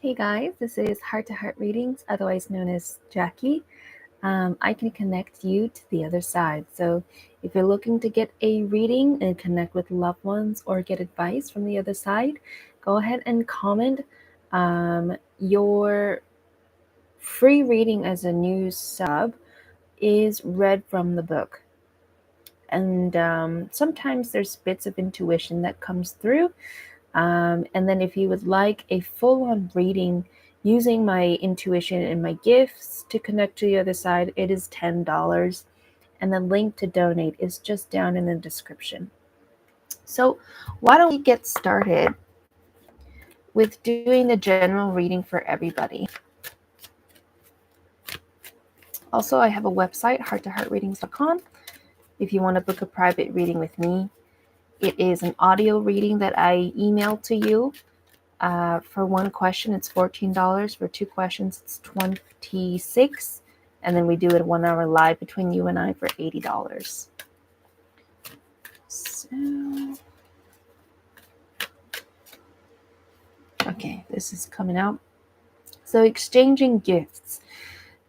Hey guys, this is Heart to Heart Readings, otherwise known as Jackie. I can connect you to the other side. So if you're looking to get a reading and connect with loved ones or get advice from the other side, go ahead and comment your free reading as a new sub is read from the book. And sometimes there's bits of intuition that comes through. And then if you would like a full-on reading using my intuition and my gifts to connect to the other side, it is $10. And the link to donate is just down in the description. So why don't we get started with doing the general reading for everybody. Also, I have a website, hearttoheartreadings.com. If you want to book a private reading with me, it is an audio reading that I email to you. For one question, it's $14. For two questions, it's $26. And then we do it 1 hour live between you and I for $80. So, okay, this is coming out. So exchanging gifts.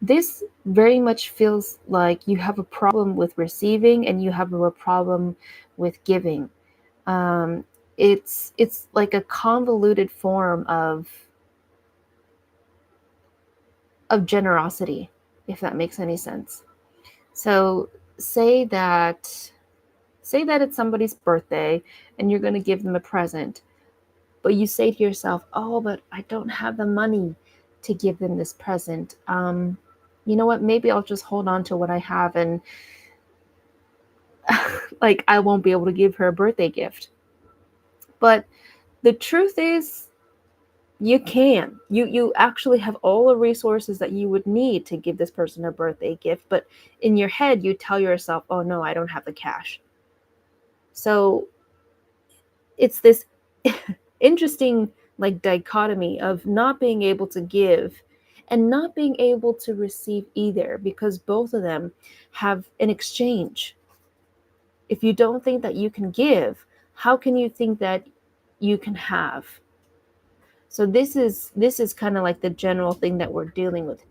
This very much feels like you have a problem with receiving and you have a problem with giving. It's like a convoluted form of generosity, if that makes any sense. So say that it's somebody's birthday and you're going to give them a present, but you say to yourself, oh, but I don't have the money to give them this present. You know what? Maybe I'll just hold on to what I have and like I won't be able to give her a birthday gift. But the truth is, you can. You actually have all the resources that you would need to give this person a birthday gift, but in your head you tell yourself, oh no, I don't have the cash. So it's this interesting like dichotomy of not being able to give and not being able to receive either, because both of them have an exchange. If you don't think that you can give, how can you think that you can have? So this is kind of like the general thing that we're dealing with.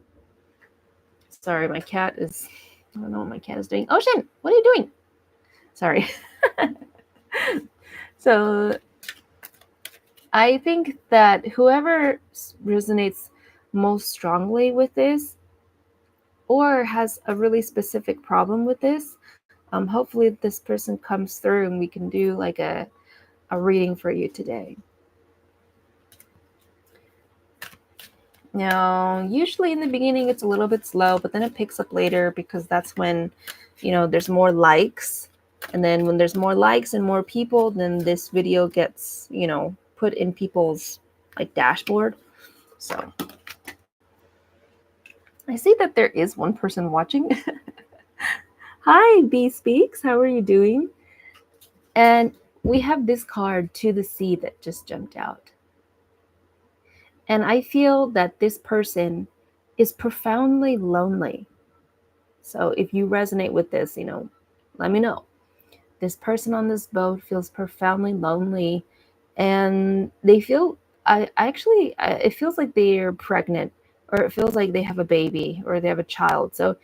Sorry, my cat is, I don't know what my cat is doing. Ocean, what are you doing? Sorry. So I think that whoever resonates most strongly with this or has a really specific problem with this, hopefully this person comes through and we can do like a reading for you today. Now, usually in the beginning it's a little bit slow, but then it picks up later because that's when, there's more likes. And then when there's more likes and more people, then this video gets, put in people's like dashboard. So I see that there is one person watching. Hi, B Speaks. How are you doing? And we have this card, To the Sea, that just jumped out. And I feel that this person is profoundly lonely. So if you resonate with this, let me know. This person on this boat feels profoundly lonely, and they feel, it feels like they're pregnant, or it feels like they have a baby or they have a child. So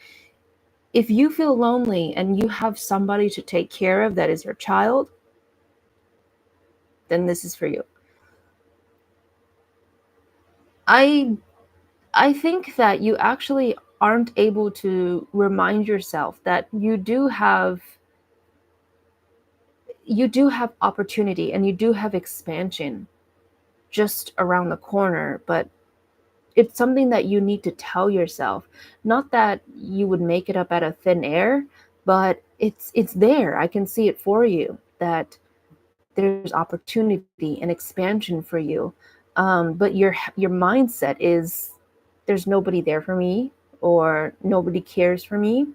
if you feel lonely and you have somebody to take care of that is your child, then this is for you. I think that you actually aren't able to remind yourself that you do have opportunity and you do have expansion just around the corner, but it's something that you need to tell yourself. Not that you would make it up out of thin air, but it's there. I can see it for you that there's opportunity and expansion for you. But your mindset is there's nobody there for me, or nobody cares for me.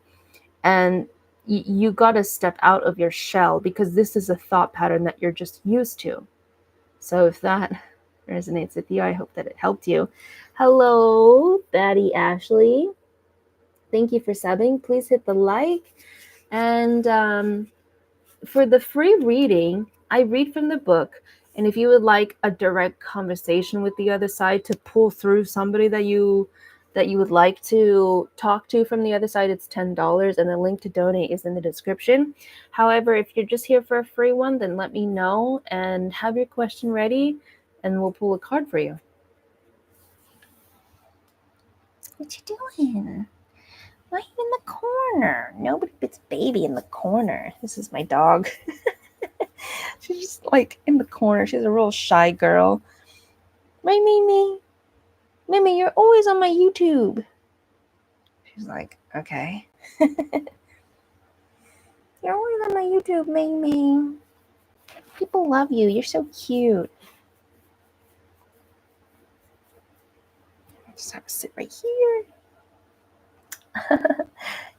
And you got to step out of your shell, because this is a thought pattern that you're just used to. So if that resonates with you, I hope that it helped you. Hello, Batty Ashley. Thank you for subbing. Please hit the like. And for the free reading, I read from the book, And if you would like a direct conversation with the other side to pull through somebody that you would like to talk to from the other side, it's $10, and the link to donate is in the description. However, if you're just here for a free one, then let me know and have your question ready, and we'll pull a card for you. What you doing? Why are you in the corner? Nobody puts baby in the corner. This is my dog. She's just like in the corner. She's a real shy girl. My Mimi. Mimi, you're always on my YouTube. She's like, okay. You're always on my YouTube, Mimi. People love you. You're so cute. I just have to sit right here.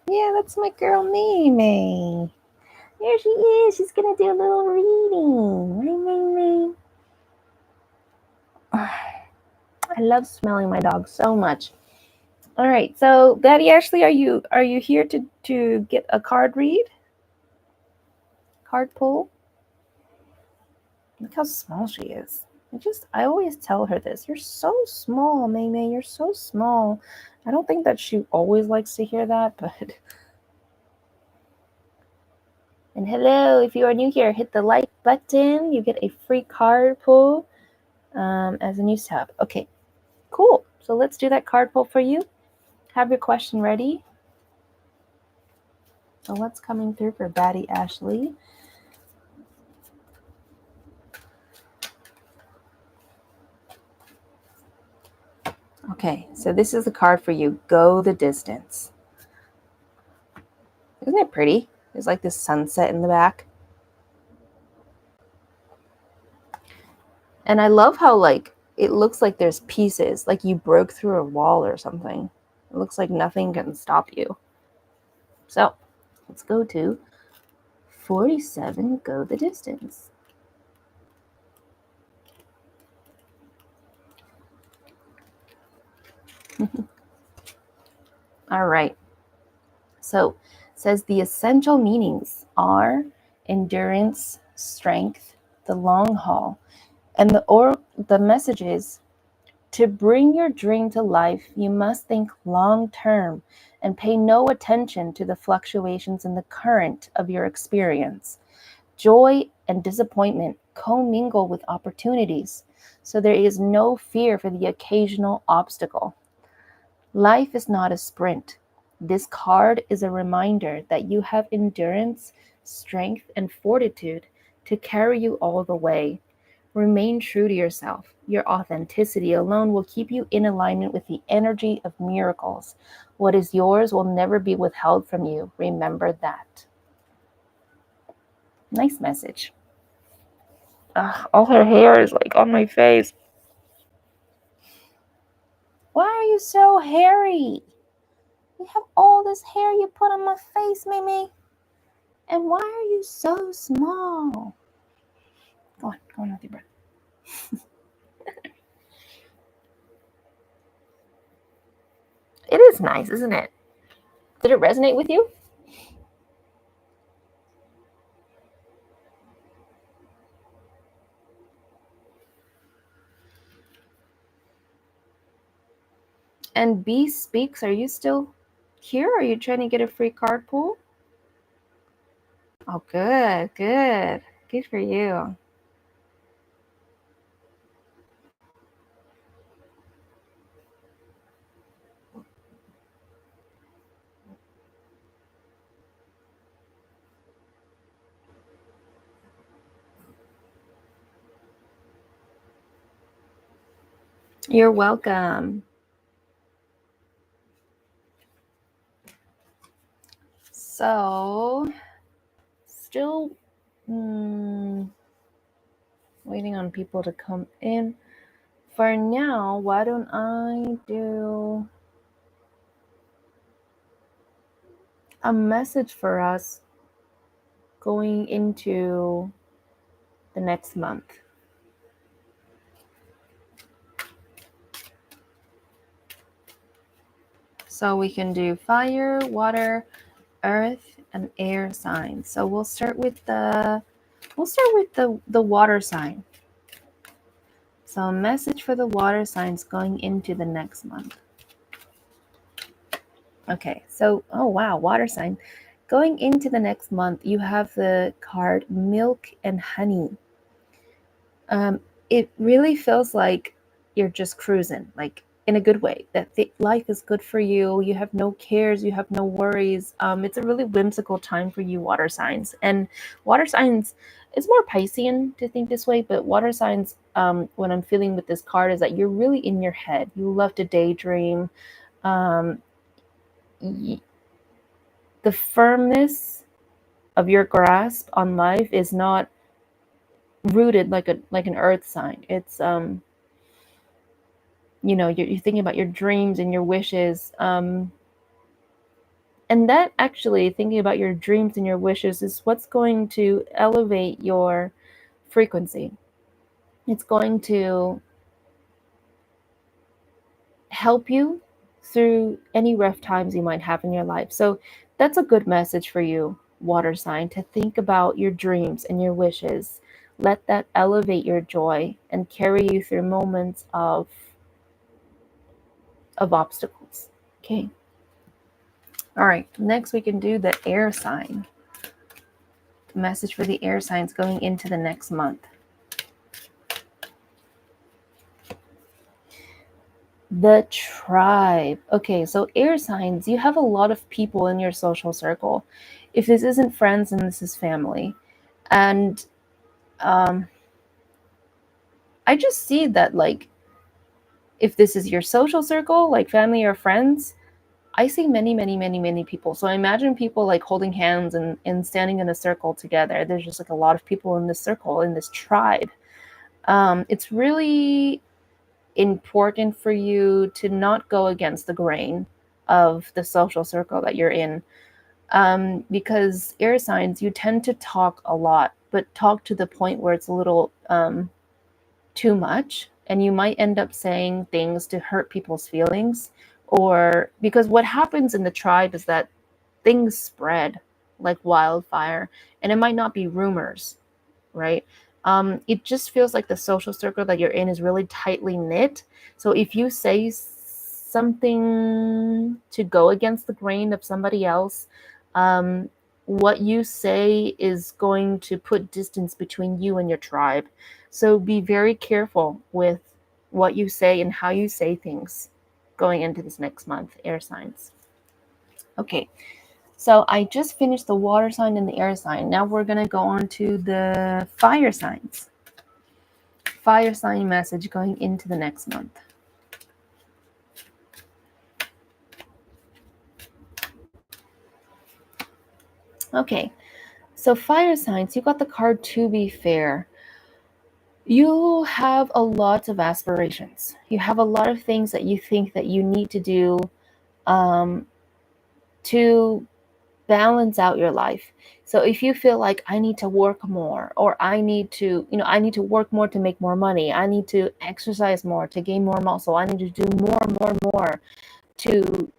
Yeah, that's my girl, Mimi. There she is. She's going to do a little reading. Mimi. I love smelling my dog so much. All right, so Daddy Ashley, are you here to get a card read? Card pull? Look how small she is. I always tell her this. You're so small, Mei. You're so small. I don't think that she always likes to hear that, but... And hello, if you are new here, hit the like button. You get a free card pull as a new sub. Okay, cool. So let's do that card pull for you. Have your question ready. So what's coming through for Daddy Ashley? Okay, so this is the card for you. Go the distance. Isn't it pretty? There's like this sunset in the back. And I love how like it looks like there's pieces, like you broke through a wall or something. It looks like nothing can stop you. So let's go to 47, go the distance. All right. So it says the essential meanings are endurance, strength, the long haul, and the message is to bring your dream to life, you must think long term and pay no attention to the fluctuations in the current of your experience. Joy and disappointment commingle with opportunities, so there is no fear for the occasional obstacle. Life is not a sprint. This card is a reminder that you have endurance, strength, and fortitude to carry you all the way. Remain true to yourself. Your authenticity alone will keep you in alignment with the energy of miracles. What is yours will never be withheld from you. Remember that. Nice message. All her hair is like on my face. Why are you so hairy? You have all this hair you put on my face, Mimi. And why are you so small? Go on with your breath. It is nice, isn't it? Did it resonate with you? And B Speaks, are you still here? Are you trying to get a free card pull? Oh, good. Good for you. You're welcome. So, still waiting on people to come in. For now, why don't I do a message for us going into the next month? So we can do fire, water, earth, and air signs. So we'll start with the water sign. So a message for the water signs going into the next month. Okay, so, oh wow, water sign. Going into the next month, you have the card Milk and Honey. It really feels like you're just cruising, like in a good way, that life is good for you. You have no cares, you have no worries. It's a really whimsical time for you, water signs. And water signs, it's more Piscean to think this way, but water signs, when I'm feeling with this card, is that you're really in your head. You love to daydream. Um, the firmness of your grasp on life is not rooted like an earth sign. It's you're thinking about your dreams and your wishes, and that actually, thinking about your dreams and your wishes, is what's going to elevate your frequency. It's going to help you through any rough times you might have in your life. So that's a good message for you, water sign, to think about your dreams and your wishes. Let that elevate your joy and carry you through moments of obstacles. Okay. All right. Next, we can do the air sign. The message for the air signs going into the next month. The tribe. Okay, so air signs, you have a lot of people in your social circle. If this isn't friends, then this is family. And I just see that, like, if this is your social circle, like family or friends, I see many, many, many, many people. So I imagine people like holding hands and standing in a circle together. There's just like a lot of people in this circle, in this tribe. It's really important for you to not go against the grain of the social circle that you're in. Because air signs, you tend to talk a lot, but talk to the point where it's a little too much, and you might end up saying things to hurt people's feelings. Or because what happens in the tribe is that things spread like wildfire, and it might not be rumors, right? It just feels like the social circle that you're in is really tightly knit. So if you say something to go against the grain of somebody else, what you say is going to put distance between you and your tribe. So be very careful with what you say and how you say things going into this next month, air signs. Okay, so I just finished the water sign and the air sign. Now we're going to go on to the fire signs. Fire sign message going into the next month. Okay, so fire signs, you got the card To Be Fair. You have a lot of aspirations. You have a lot of things that you think that you need to do to balance out your life. So if you feel like I need to work more, or I need to work more to make more money, I need to exercise more to gain more muscle, I need to do more to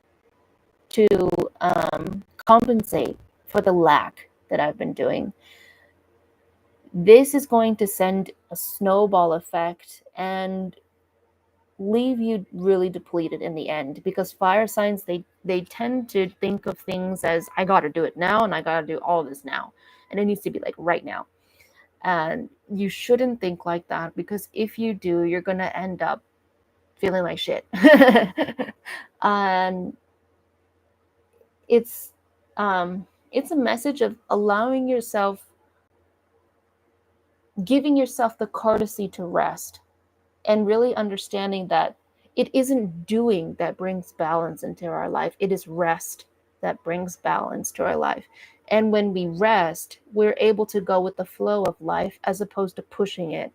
compensate for the lack that I've been doing. This is going to send a snowball effect and leave you really depleted in the end, because fire signs, they tend to think of things as, I got to do it now, and I got to do all this now, and it needs to be like right now. And you shouldn't think like that, because if you do, you're going to end up feeling like shit. And it's a message of allowing yourself, giving yourself the courtesy to rest, and really understanding that it isn't doing that brings balance into our life. It is rest that brings balance to our life. And when we rest, we're able to go with the flow of life as opposed to pushing it.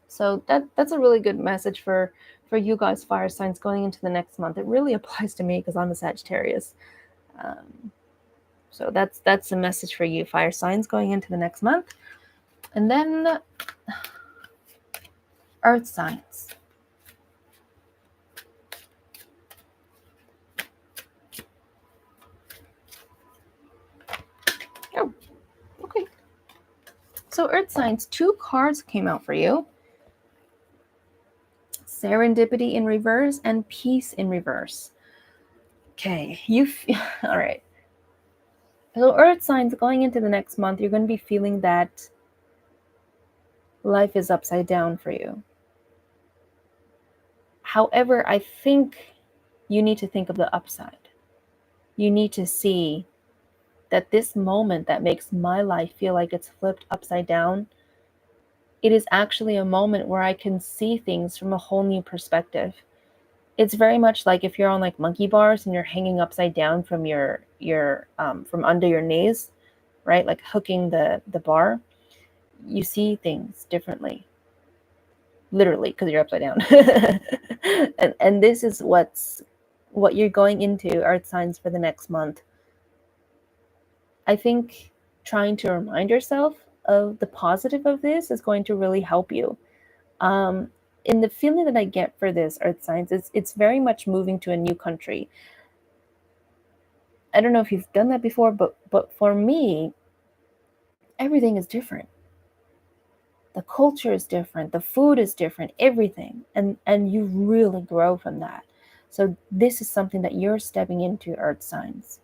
So that's a really good message for you guys, fire signs, going into the next month. It really applies to me because I'm a Sagittarius. So that's a message for you, fire signs, going into the next month. And then earth signs. Oh, okay. So earth signs, 2 cards came out for you. serendipity in reverse, and peace in reverse. Okay, all right. So earth signs, going into the next month, you're going to be feeling that life is upside down for you. However, I think you need to think of the upside. You need to see that this moment that makes my life feel like it's flipped upside down, it is actually a moment where I can see things from a whole new perspective. It's very much like if you're on like monkey bars and you're hanging upside down from your from under your knees, right? Like hooking the bar, you see things differently, literally, because you're upside down. and this is what you're going into, earth signs, for the next month. I think trying to remind yourself of the positive of this is going to really help you. In the feeling that I get for this, earth signs, it's very much moving to a new country. I don't know if you've done that before, but for me, everything is different. The culture is different, the food is different, everything, and you really grow from that. So this is something that you're stepping into, earth signs.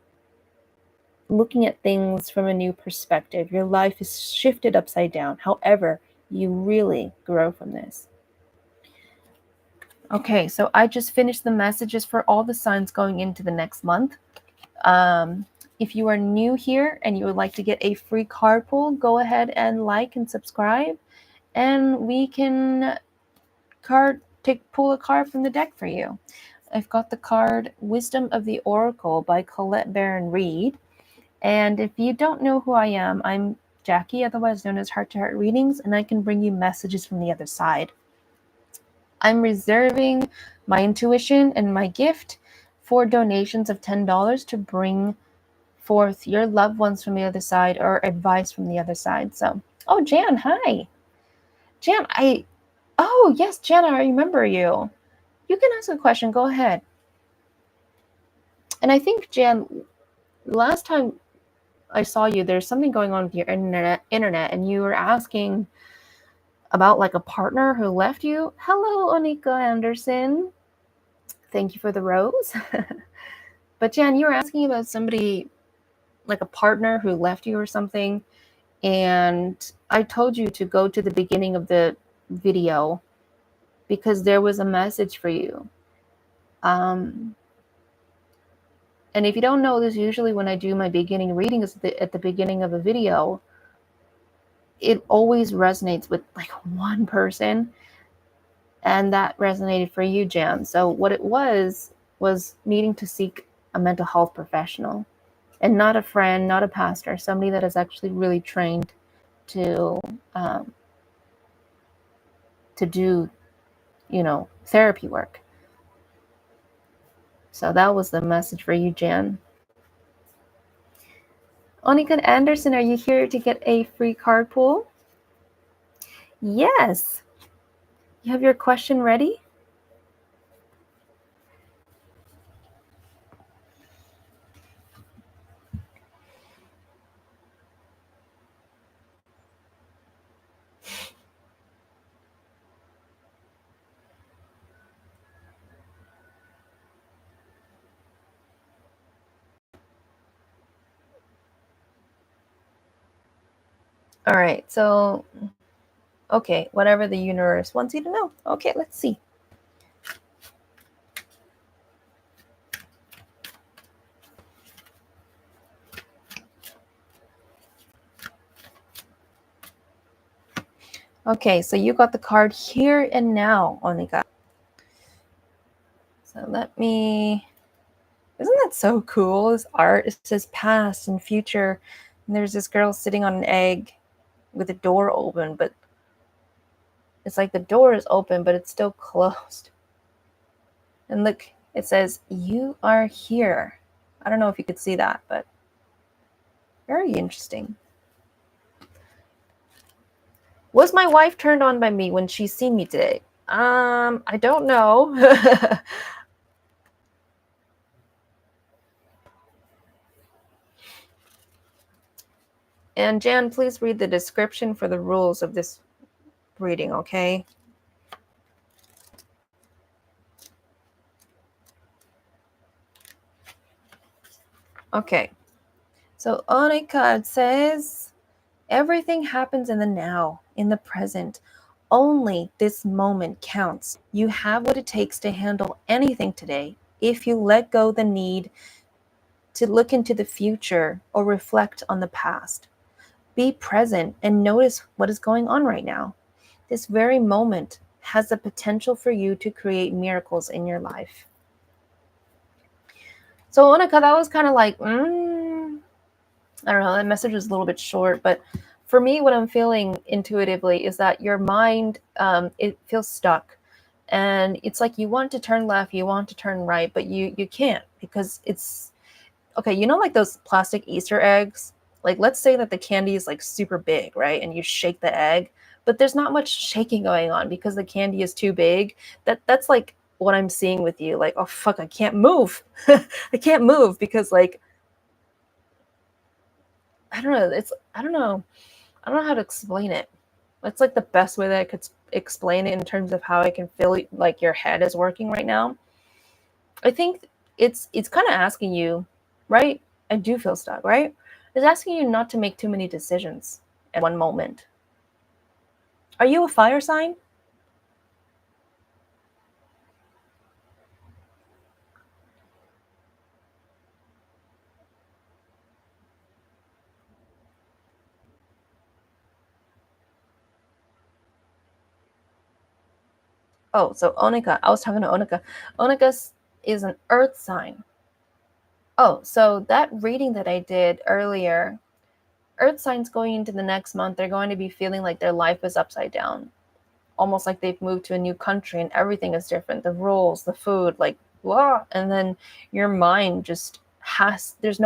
Looking at things from a new perspective. Your life is shifted upside down. However, you really grow from this. Okay, so I just finished the messages for all the signs going into the next month. If you are new here and you would like to get a free card pull, go ahead and like and subscribe, and we can pull a card from the deck for you. I've got the card Wisdom of the Oracle by Colette Baron Reed. And if you don't know who I am, I'm Jackie, otherwise known as Heart to Heart Readings, and I can bring you messages from the other side. I'm reserving my intuition and my gift for donations of $10 to bring forth your loved ones from the other side or advice from the other side. So, oh, Jan, hi. Jan, oh, yes, Jan, I remember you. You can ask a question. Go ahead. And I think, Jan, last time I saw you, there's something going on with your internet, and you were asking about like a partner who left you. Hello, Onika Anderson. Thank you for the rose. But Jan, you were asking about somebody, like a partner who left you or something. And I told you to go to the beginning of the video because there was a message for you. And if you don't know this, usually when I do my beginning readings at the beginning of a video, it always resonates with like one person. And that resonated for you, Jan. So what it was needing to seek a mental health professional, and not a friend, not a pastor, somebody that is actually really trained to do, therapy work. So that was the message for you, Jan. Onika Anderson, are you here to get a free card pull? Yes. You have your question ready? All right, so, okay, whatever the universe wants you to know. Okay, let's see. Okay, so you got the card Here and Now, Onika. So isn't that so cool? This art, it says past and future, and there's this girl sitting on an egg with the door open, but it's like the door is open, but it's still closed. And look, it says, you are here. I don't know if you could see that, but very interesting. Was my wife turned on by me when she's seen me today? I don't know. And Jan, please read the description for the rules of this reading, okay? Okay. So Onika says everything happens in the now, in the present. Only this moment counts. You have what it takes to handle anything today if you let go the need to look into the future or reflect on the past. Be present and notice what is going on right now. This very moment has the potential for you to create miracles in your life. So, Onika, that was kind of like, I don't know, that message was a little bit short, but for me, what I'm feeling intuitively is that your mind, it feels stuck. And it's like you want to turn left, you want to turn right, but you can't because it's okay, like those plastic Easter eggs? Like, let's say that the candy is like super big, right? And you shake the egg, but there's not much shaking going on because the candy is too big. That's like what I'm seeing with you. Like, oh fuck, I can't move. I can't move because like I don't know. I don't know. I don't know how to explain it. That's like the best way that I could explain it in terms of how I can feel like your head is working right now. I think it's kind of asking you, right? I do feel stuck, right? It's asking you not to make too many decisions at one moment. Are you a fire sign? Oh, so Onika. I was talking to Onika. Onika is an earth sign. Oh, so that reading that I did earlier, earth signs going into the next month, they're going to be feeling like their life is upside down, almost like they've moved to a new country and everything is different. The rules, the food, like blah. And then your mind just there's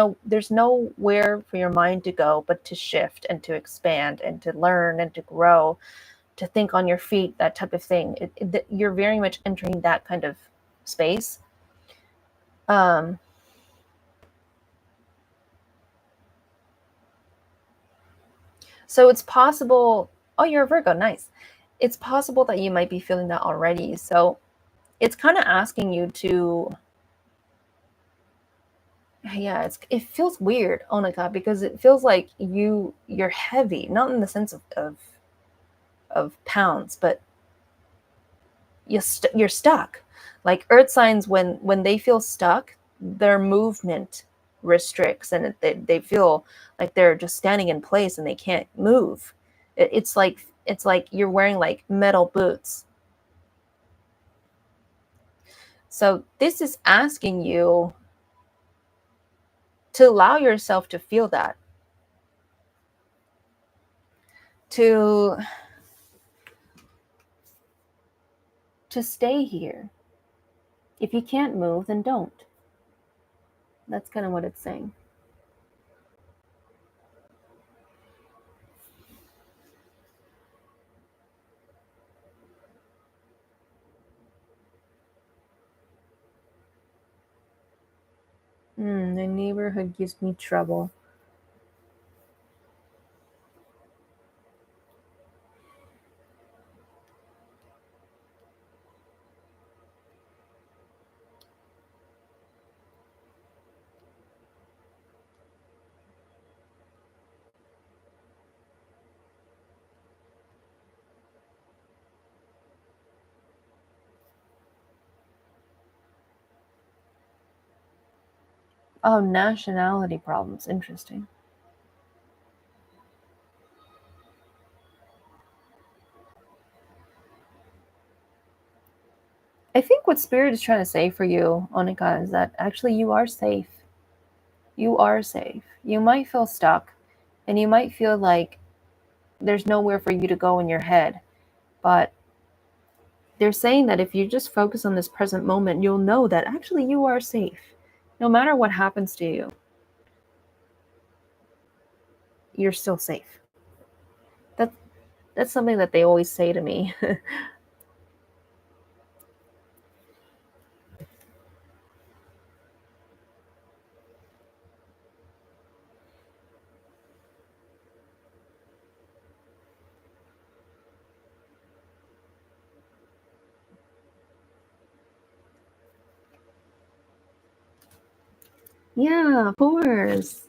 nowhere for your mind to go but to shift and to expand and to learn and to grow, to think on your feet, that type of thing. You're very much entering that kind of space. Um, so it's possible. Oh, you're a Virgo. Nice. It's possible that you might be feeling that already. So it's kind of asking you to, yeah, it feels weird, oh my god, because it feels like you're heavy, not in the sense of pounds, but you're stuck. Like earth signs, when they feel stuck, their movement restricts, and they feel like they're just standing in place and they can't move. It's like you're wearing like metal boots. So this is asking you to allow yourself to feel that, to stay here. If you can't move, then don't. That's kind of what it's saying. The neighborhood gives me trouble. Oh, nationality problems. Interesting. I think what Spirit is trying to say for you, Onika, is that actually you are safe. You are safe. You might feel stuck and you might feel like there's nowhere for you to go in your head. But they're saying that if you just focus on this present moment, you'll know that actually you are safe. No matter what happens to you, you're still safe. That, that's something that they always say to me. Yeah, of course.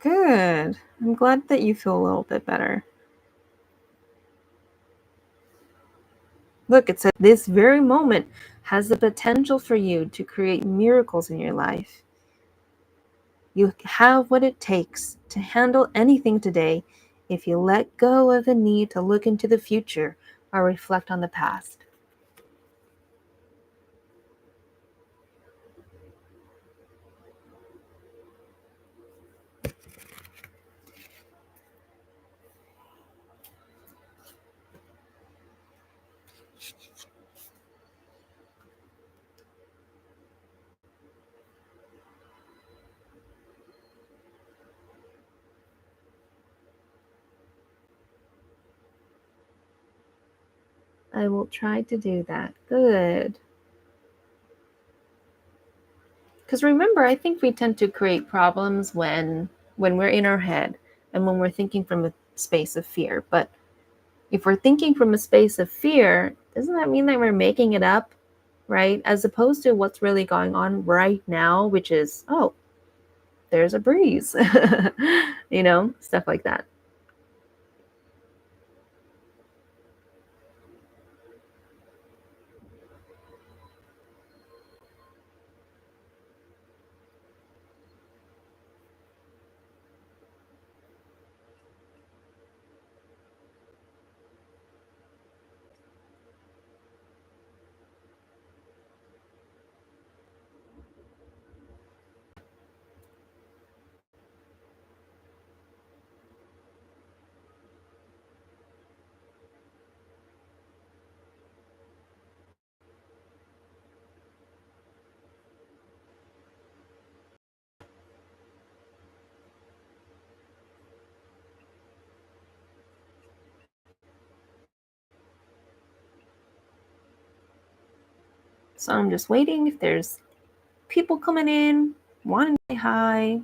Good. I'm glad that you feel a little bit better. Look, it says this very moment has the potential for you to create miracles in your life. You have what it takes to handle anything today if you let go of the need to look into the future or reflect on the past. I will try to do that. Good. Because remember, I think we tend to create problems when we're in our head and when we're thinking from a space of fear. But if we're thinking from a space of fear, doesn't that mean that we're making it up, right? As opposed to what's really going on right now, which is, oh, there's a breeze, stuff like that. So I'm just waiting if there's people coming in, wanting to say hi,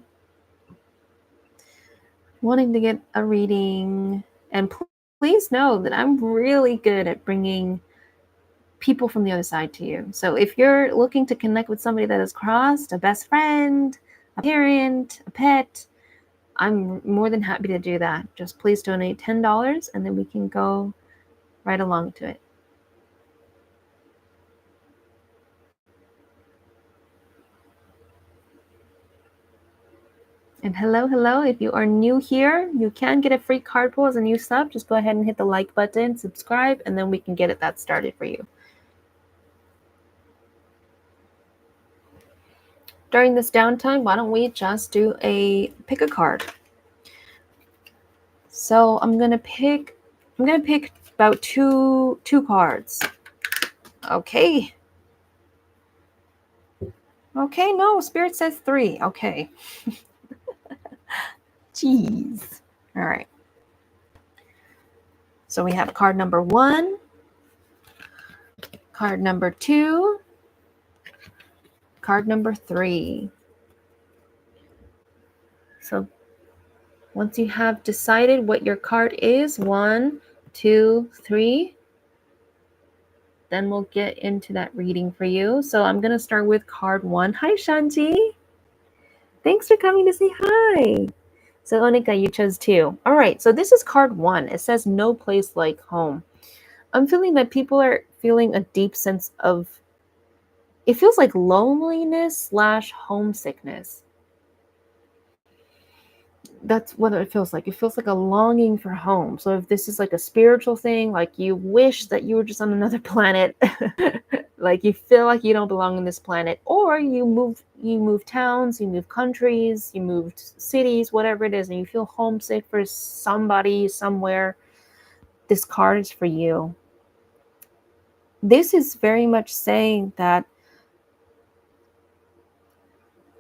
wanting to get a reading. And please know that I'm really good at bringing people from the other side to you. So if you're looking to connect with somebody that has crossed, a best friend, a parent, a pet, I'm more than happy to do that. Just please donate $10 and then we can go right along to it. And hello, hello. If you are new here, you can get a free card pull as a new sub. Just go ahead and hit the like button, subscribe, and then we can get that started for you. During this downtime, why don't we just do a pick a card? So I'm gonna pick about two cards. Okay. Okay, no, Spirit says 3. Okay. Jeez. All right. So we have card number 1, card number 2, card number 3. So once you have decided what your card is, 1, 2, 3, then we'll get into that reading for you. So I'm going to start with card 1. Hi, Shanti. Thanks for coming to say hi. So Onika, you chose 2. All right, so this is card 1. It says no place like home. I'm feeling that people are feeling a deep sense of, it feels like loneliness / homesickness. That's what it feels like. It feels like a longing for home. So if this is like a spiritual thing, like you wish that you were just on another planet, like you feel like you don't belong on this planet, or you move towns, you move countries, you moved cities, whatever it is, and you feel homesick for somebody somewhere, this card is for you. This is very much saying that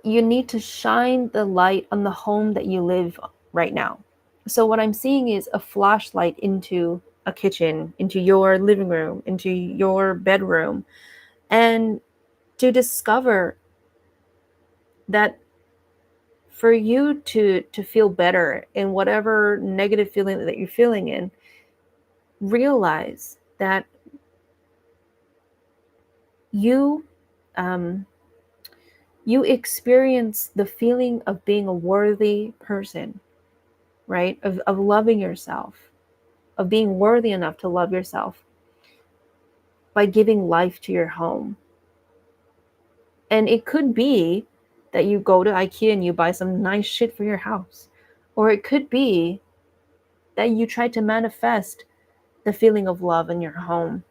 you need to shine the light on the home that you live right now. So what I'm seeing is a flashlight into a kitchen, into your living room, into your bedroom, and to discover that for you to feel better in whatever negative feeling that you're feeling in, realize that you um, you experience the feeling of being a worthy person, right? Of loving yourself, of being worthy enough to love yourself by giving life to your home. And it could be that you go to IKEA and you buy some nice shit for your house. Or it could be that you try to manifest the feeling of love in your home.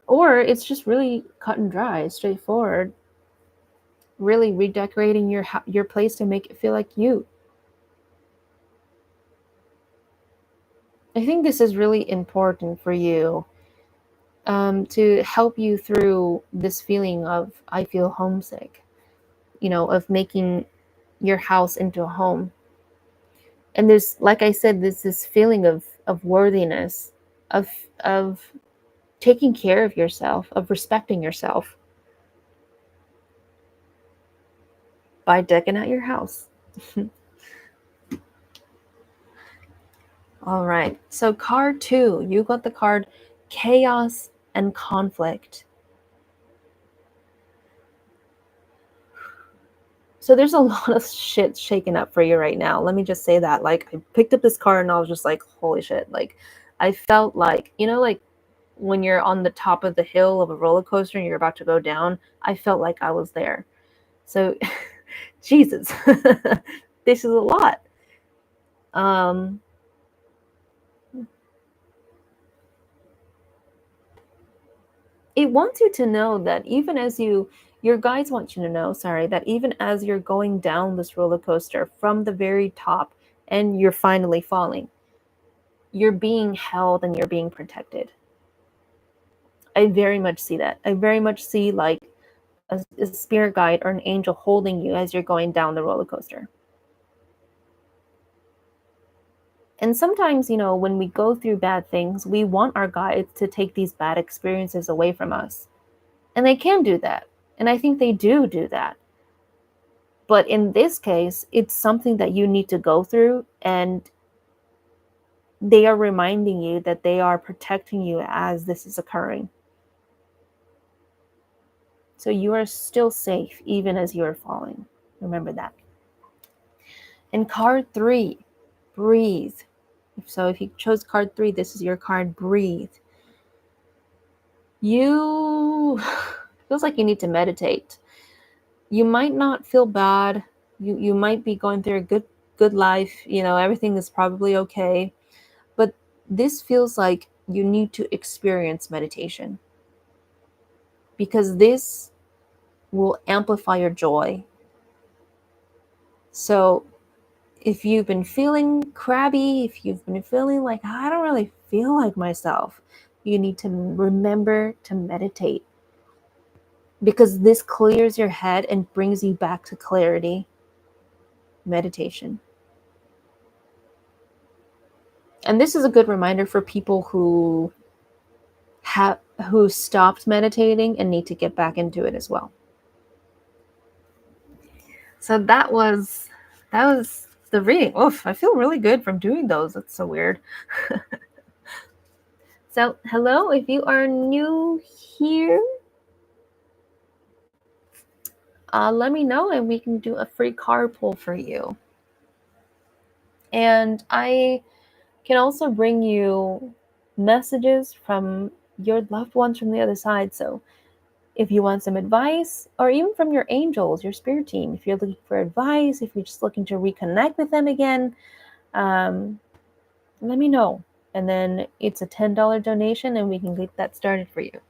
Or it's just really cut and dry, straightforward. Really redecorating your place to make it feel like you. I think this is really important for you, to help you through this feeling of I feel homesick, of making your house into a home. And there's, like I said, there's this feeling of worthiness, of of taking care of yourself, of respecting yourself by decking out your house. All right. So card 2, you got the card chaos and conflict. So there's a lot of shit shaking up for you right now. Let me just say that. Like, I picked up this card and I was just like, holy shit. Like, I felt like, like when you're on the top of the hill of a roller coaster and you're about to go down, I felt like I was there. So, Jesus, this is a lot. It wants you to know that even as your guides want you to know, sorry, that even as you're going down this roller coaster from the very top and you're finally falling, you're being held and you're being protected. I very much see that. I very much see like a spirit guide or an angel holding you as you're going down the roller coaster. And sometimes, when we go through bad things, we want our guides to take these bad experiences away from us. And they can do that. And I think they do that. But in this case, it's something that you need to go through, and they are reminding you that they are protecting you as this is occurring. So you are still safe even as you are falling. Remember that. And card 3, breathe. So if you chose card 3, this is your card, breathe. You feels like you need to meditate. You might not feel bad. You might be going through a good life, everything is probably okay. But this feels like you need to experience meditation, because this will amplify your joy. So if you've been feeling crabby, if you've been feeling like I don't really feel like myself, you need to remember to meditate, because this clears your head and brings you back to clarity. Meditation. And this is a good reminder for people who stopped meditating and need to get back into it as well. So that was the reading. Oof, I feel really good from doing those. That's so weird. So hello, if you are new here, let me know and we can do a free card pull for you. And I can also bring you messages from your loved ones from the other side. So if you want some advice, or even from your angels, your spirit team, if you're looking for advice, if you're just looking to reconnect with them again, let me know. And then it's a $10 donation and we can get that started for you.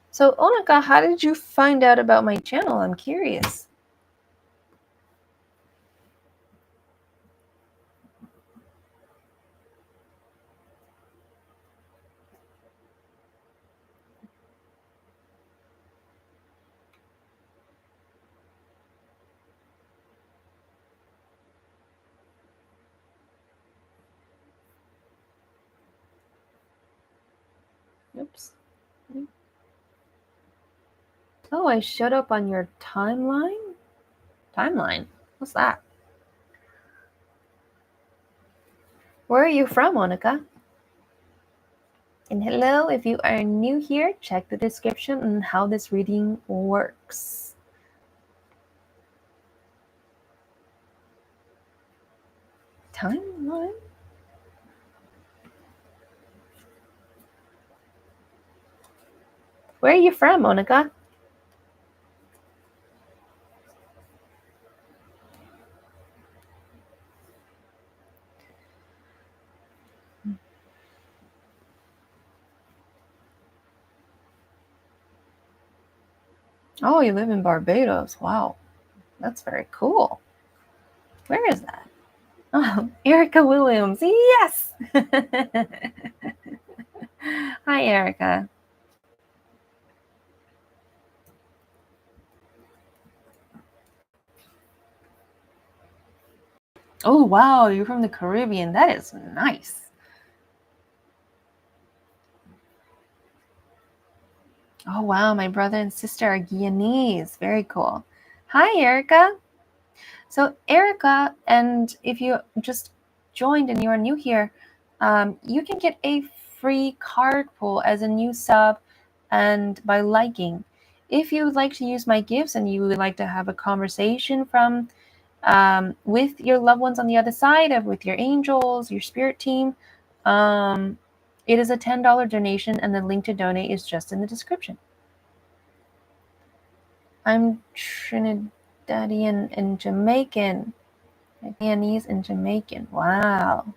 So, Onaka, how did you find out about my channel? I'm curious. Oops. Oh, I showed up on your timeline? Timeline? What's that? Where are you from, Monica? And hello, if you are new here, check the description on how this reading works. Timeline? Where are you from, Monica? Oh, you live in Barbados. Wow, that's very cool. Where is that? Oh, Erica Williams. Yes! Hi, Erica. Oh, wow, you're from the Caribbean. That is nice. Oh, wow, my brother and sister are Guyanese. Very cool. Hi, Erica. So, Erica, and if you just joined and you are new here, you can get a free card pull as a new sub and by liking. If you would like to use my gifts and you would like to have a conversation from with your loved ones on the other side of with your angels, your spirit team, it is a $10 donation and the link to donate is just in the description. I'm Trinidadian and Jamaican. Guyanese and Jamaican. Wow.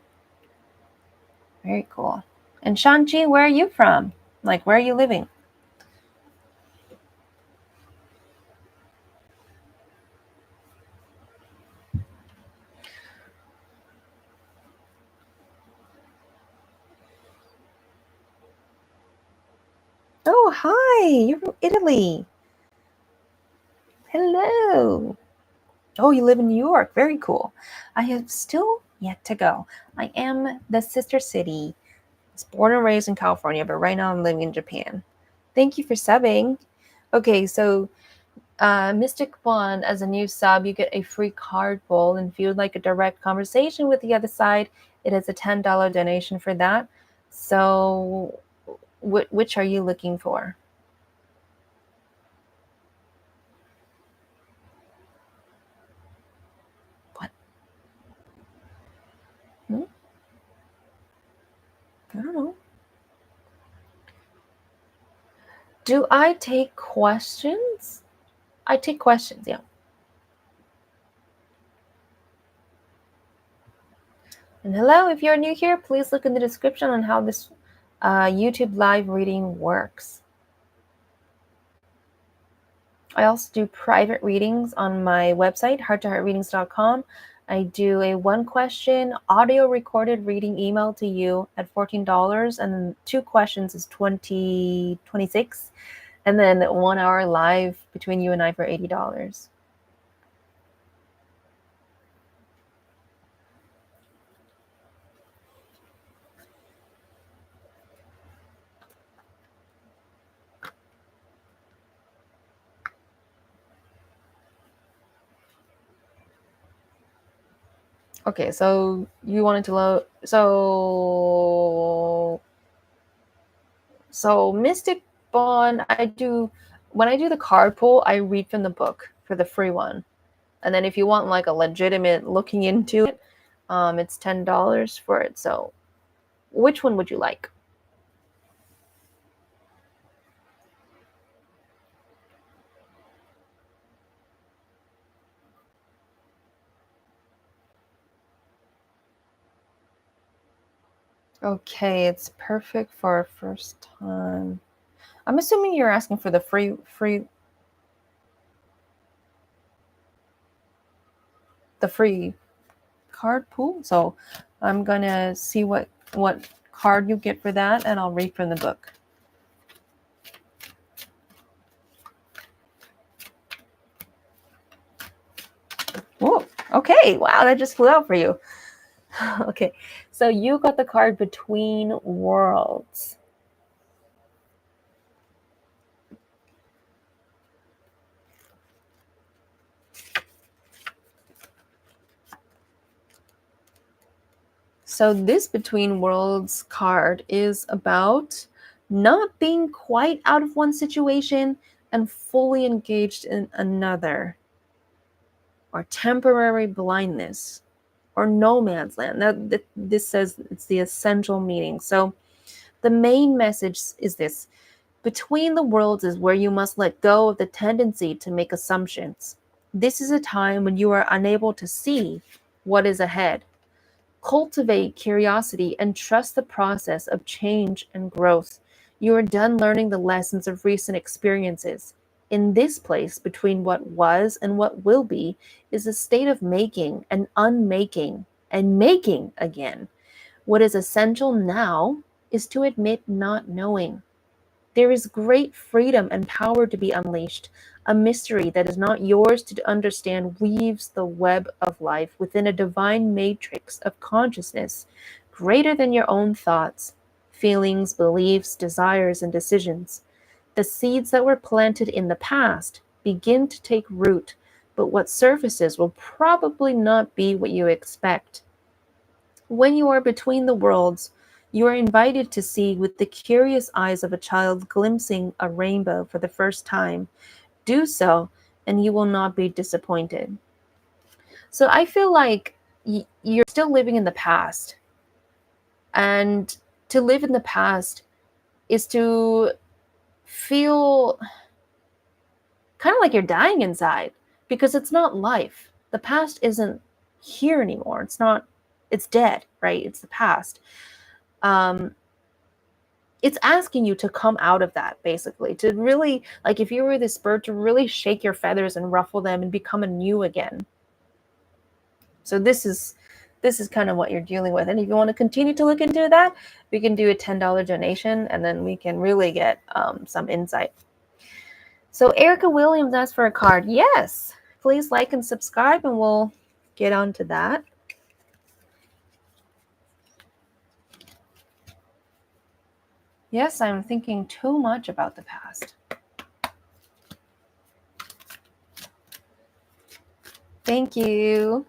Very cool. And Shanchi, where are you from? Like, where are you living? Oh, hi. You're from Italy. Hello. Oh, you live in New York. Very cool. I have still yet to go. I am the sister city. I was born and raised in California, but right now I'm living in Japan. Thank you for subbing. Okay, so Mystic One, as a new sub, you get a free card pull. And if you would like a direct conversation with the other side, it is a $10 donation for that. So, which are you looking for? What? I don't know. Do I take questions? I take questions, yeah. And hello, if you're new here, please look in the description on how this YouTube live reading works. I also do private readings on my website, hearttoheartreadings.com. I do a one question audio recorded reading email to you at $14, and then 2 questions is $26, and then 1 hour live between you and I for $80. Okay, so you wanted to load. So Mystic Bond, when I do the card pull, I read from the book for the free one. And then if you want like a legitimate looking into it, it's $10 for it. So which one would you like? Okay, it's perfect for a first time. I'm assuming you're asking for the free card pool. So I'm gonna see what card you get for that, and I'll read from the book. Whoa, okay, wow, that just flew out for you. Okay, so you got the card Between Worlds. So this Between Worlds card is about not being quite out of one situation and fully engaged in another, or temporary blindness, or no man's land. This says it's the essential meaning. So the main message is this: between the worlds is where you must let go of the tendency to make assumptions. This is a time when you are unable to see what is ahead. Cultivate curiosity and trust the process of change and growth. You are done learning the lessons of recent experiences. In this place between what was and what will be is a state of making and unmaking and making again. What is essential now is to admit not knowing. There is great freedom and power to be unleashed. A mystery that is not yours to understand weaves the web of life within a divine matrix of consciousness greater than your own thoughts, feelings, beliefs, desires, and decisions. The seeds that were planted in the past begin to take root, but what surfaces will probably not be what you expect. When you are between the worlds, you are invited to see with the curious eyes of a child glimpsing a rainbow for the first time. Do so, and you will not be disappointed. So I feel like you're still living in the past. And to live in the past is to feel kind of like you're dying inside, because it's not life. The past isn't here anymore. It's dead, right? It's the past. Um, it's asking you to come out of that, basically, to really, like, if you were this bird, to really shake your feathers and ruffle them and become anew again. So this is kind of what you're dealing with. And if you want to continue to look into that, we can do a $10 donation, and then we can really get some insight. So Erica Williams asked for a card. Yes, please like and subscribe, and we'll get on to that. Yes, I'm thinking too much about the past. Thank you.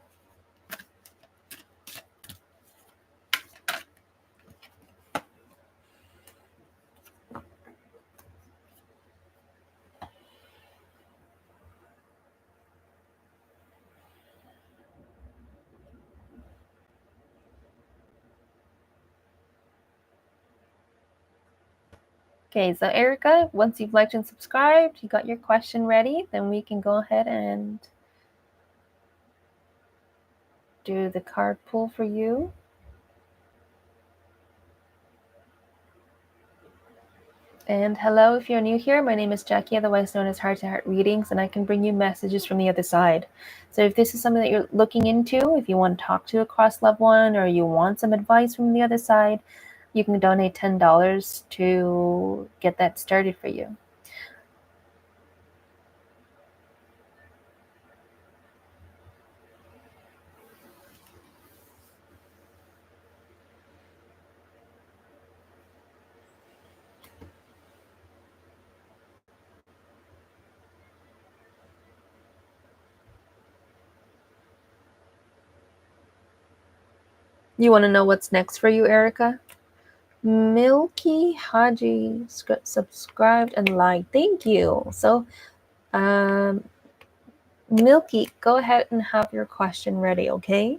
Okay, so Erica, once you've liked and subscribed, you got your question ready, then we can go ahead and do the card pull for you. And hello, if you're new here, my name is Jackie, otherwise known as Heart to Heart Readings, and I can bring you messages from the other side. So if this is something that you're looking into, if you want to talk to a cross loved one, or you want some advice from the other side, you can donate $10 to get that started for you. You want to know what's next for you, Erica? Milky Haji subscribed and liked. Thank you. So, Milky, go ahead and have your question ready, okay?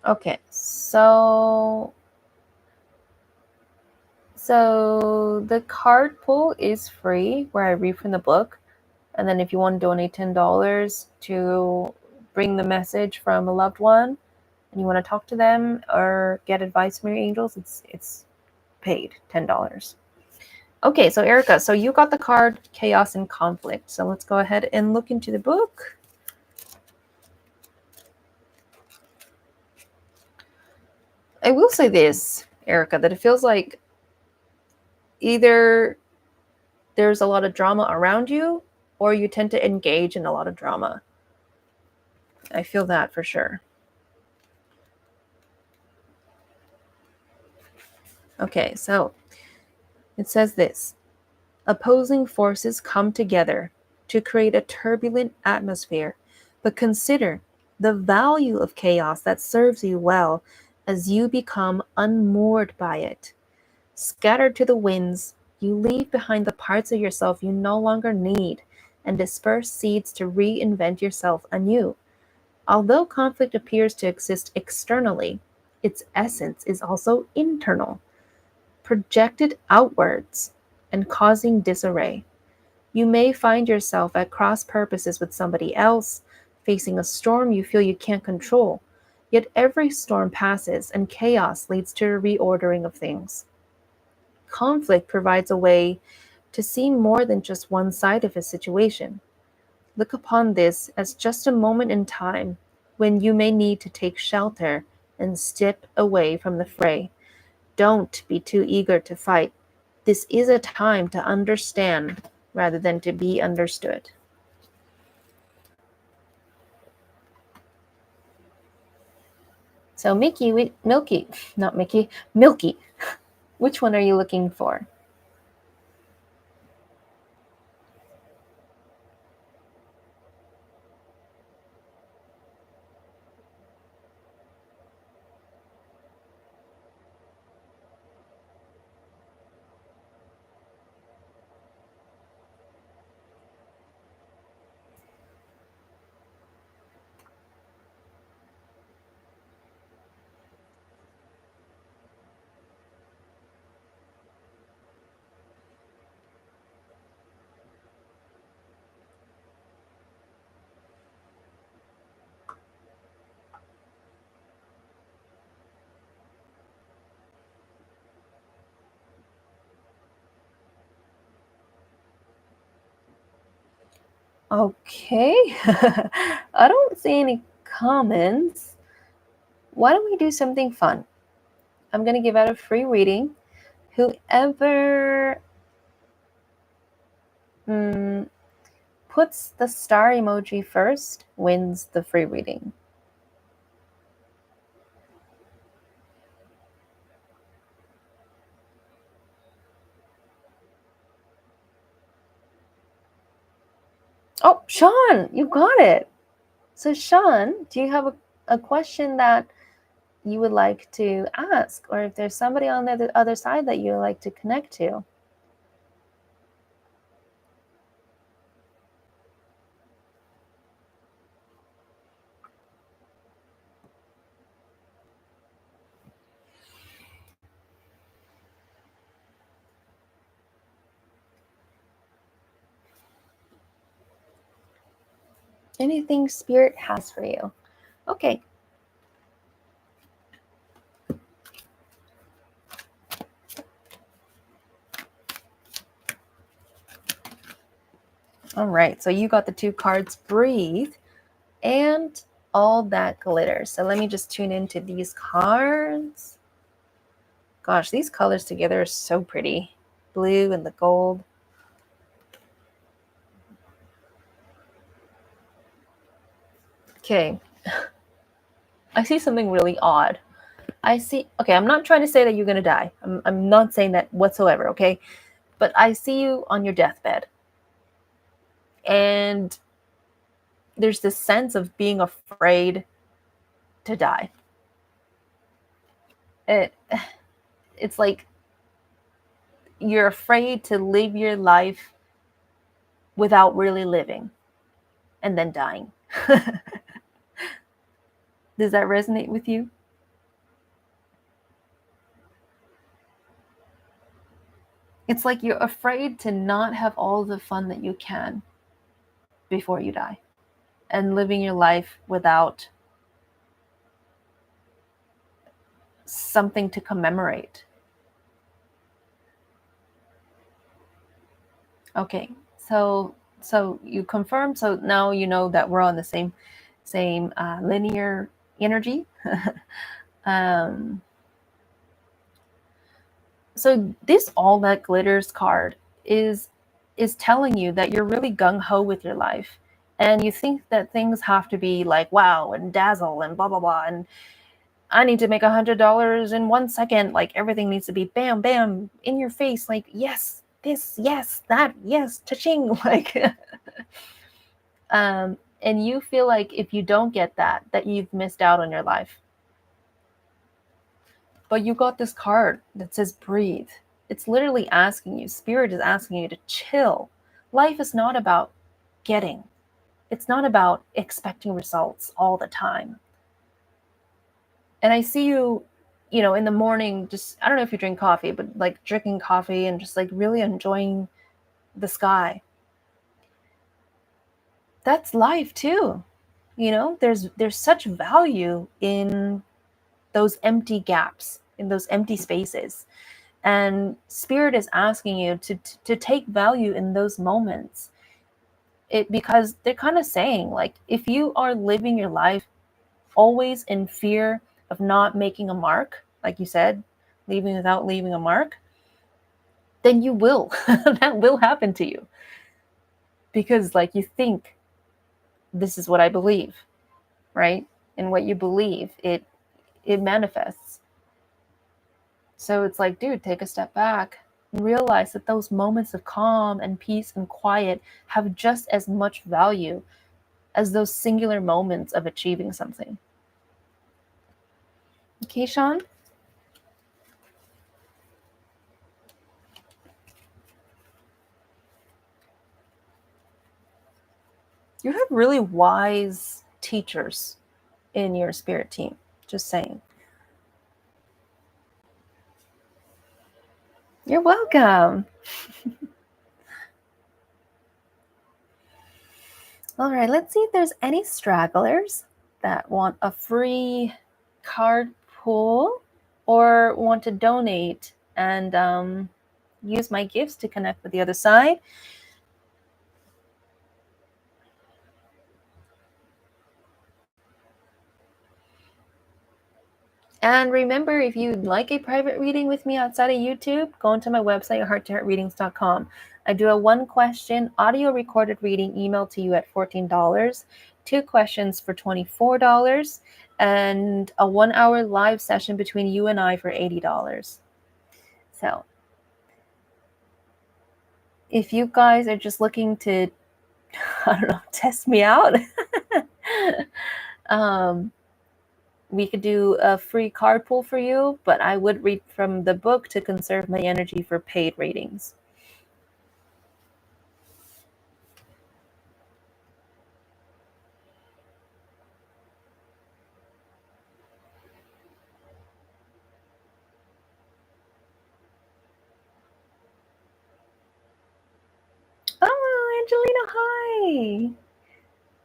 Okay, so the card pull is free, where I read from the book. And then if you want to donate $10 to bring the message from a loved one, and you want to talk to them or get advice from your angels, it's paid $10. Okay, so Erica, so you got the card Chaos and Conflict. So let's go ahead and look into the book. I will say this, Erica, that it feels like either there's a lot of drama around you, or you tend to engage in a lot of drama. I feel that for sure. Okay, so it says this: opposing forces come together to create a turbulent atmosphere, but consider the value of chaos that serves you well as you become unmoored by it. Scattered to the winds, you leave behind the parts of yourself you no longer need and disperse seeds to reinvent yourself anew. Although conflict appears to exist externally, its essence is also internal, projected outwards and causing disarray. You may find yourself at cross purposes with somebody else, facing a storm you feel you can't control. Yet every storm passes, and chaos leads to a reordering of things. Conflict provides a way to see more than just one side of a situation. Look upon this as just a moment in time when you may need to take shelter and step away from the fray. Don't be too eager to fight. This is a time to understand rather than to be understood. So, Milky, not Mickey, Milky, which one are you looking for? Okay. I don't see any comments. Why don't we do something fun? I'm going to give out a free reading. Whoever mm, puts the star emoji first wins the free reading. Oh, Sean, you got it. So, Sean, do you have a question that you would like to ask, or if there's somebody on the other side that you would like to connect to? Anything Spirit has for you. Okay. All right. So you got the two cards, Breathe and All That Glitters. So let me just tune into these cards. Gosh, these colors together are so pretty. Blue and the gold. Okay. I see something really odd. Okay, I'm not trying to say that you're going to die. I'm not saying that whatsoever, okay? But I see you on your deathbed. And there's this sense of being afraid to die. It, it's like you're afraid to live your life without really living and then dying. Does that resonate with you? It's like you're afraid to not have all the fun that you can before you die and living your life without something to commemorate. Okay, so you confirm. So now you know that we're on the same linear energy. um, so this All That Glitters card is telling you that you're really gung ho with your life, And you think that things have to be like wow and dazzle and blah blah blah, and I need to make $100 in 1 second. Like everything needs to be bam bam in your face. Like yes, this, yes, that, yes, cha-ching. Like and you feel like if you don't get that, that you've missed out on your life. But you got this card that says breathe. It's literally asking you, spirit is asking you to chill. Life is not about getting. It's not about expecting results all the time. And I see you, in the morning, just, I don't know if you drink coffee, but like drinking coffee and just like really enjoying the sky. That's life too. There's such value in those empty gaps, in those empty spaces. And spirit is asking you to take value in those moments. Because they're kind of saying, like, if you are living your life always in fear of not making a mark, like you said, leaving without leaving a mark, then you will. That will happen to you. Because like you think, this is what I believe, right? And what you believe, it manifests. So it's like, dude, take a step back and realize that those moments of calm and peace and quiet have just as much value as those singular moments of achieving something. Okay, Sean? You have really wise teachers in your spirit team. Just saying. You're welcome. All right, let's see if there's any stragglers that want a free card pull or want to donate and use my gifts to connect with the other side. And remember, if you'd like a private reading with me outside of YouTube, go onto my website, hearttoheartreadings.com. I do a 1-question audio recorded reading emailed to you at $14, 2 questions for $24, and a 1-hour live session between you and I for $80. So if you guys are just looking to, I don't know, test me out, we could do a free card pull for you, but I would read from the book to conserve my energy for paid readings. Oh, Angelina, hi.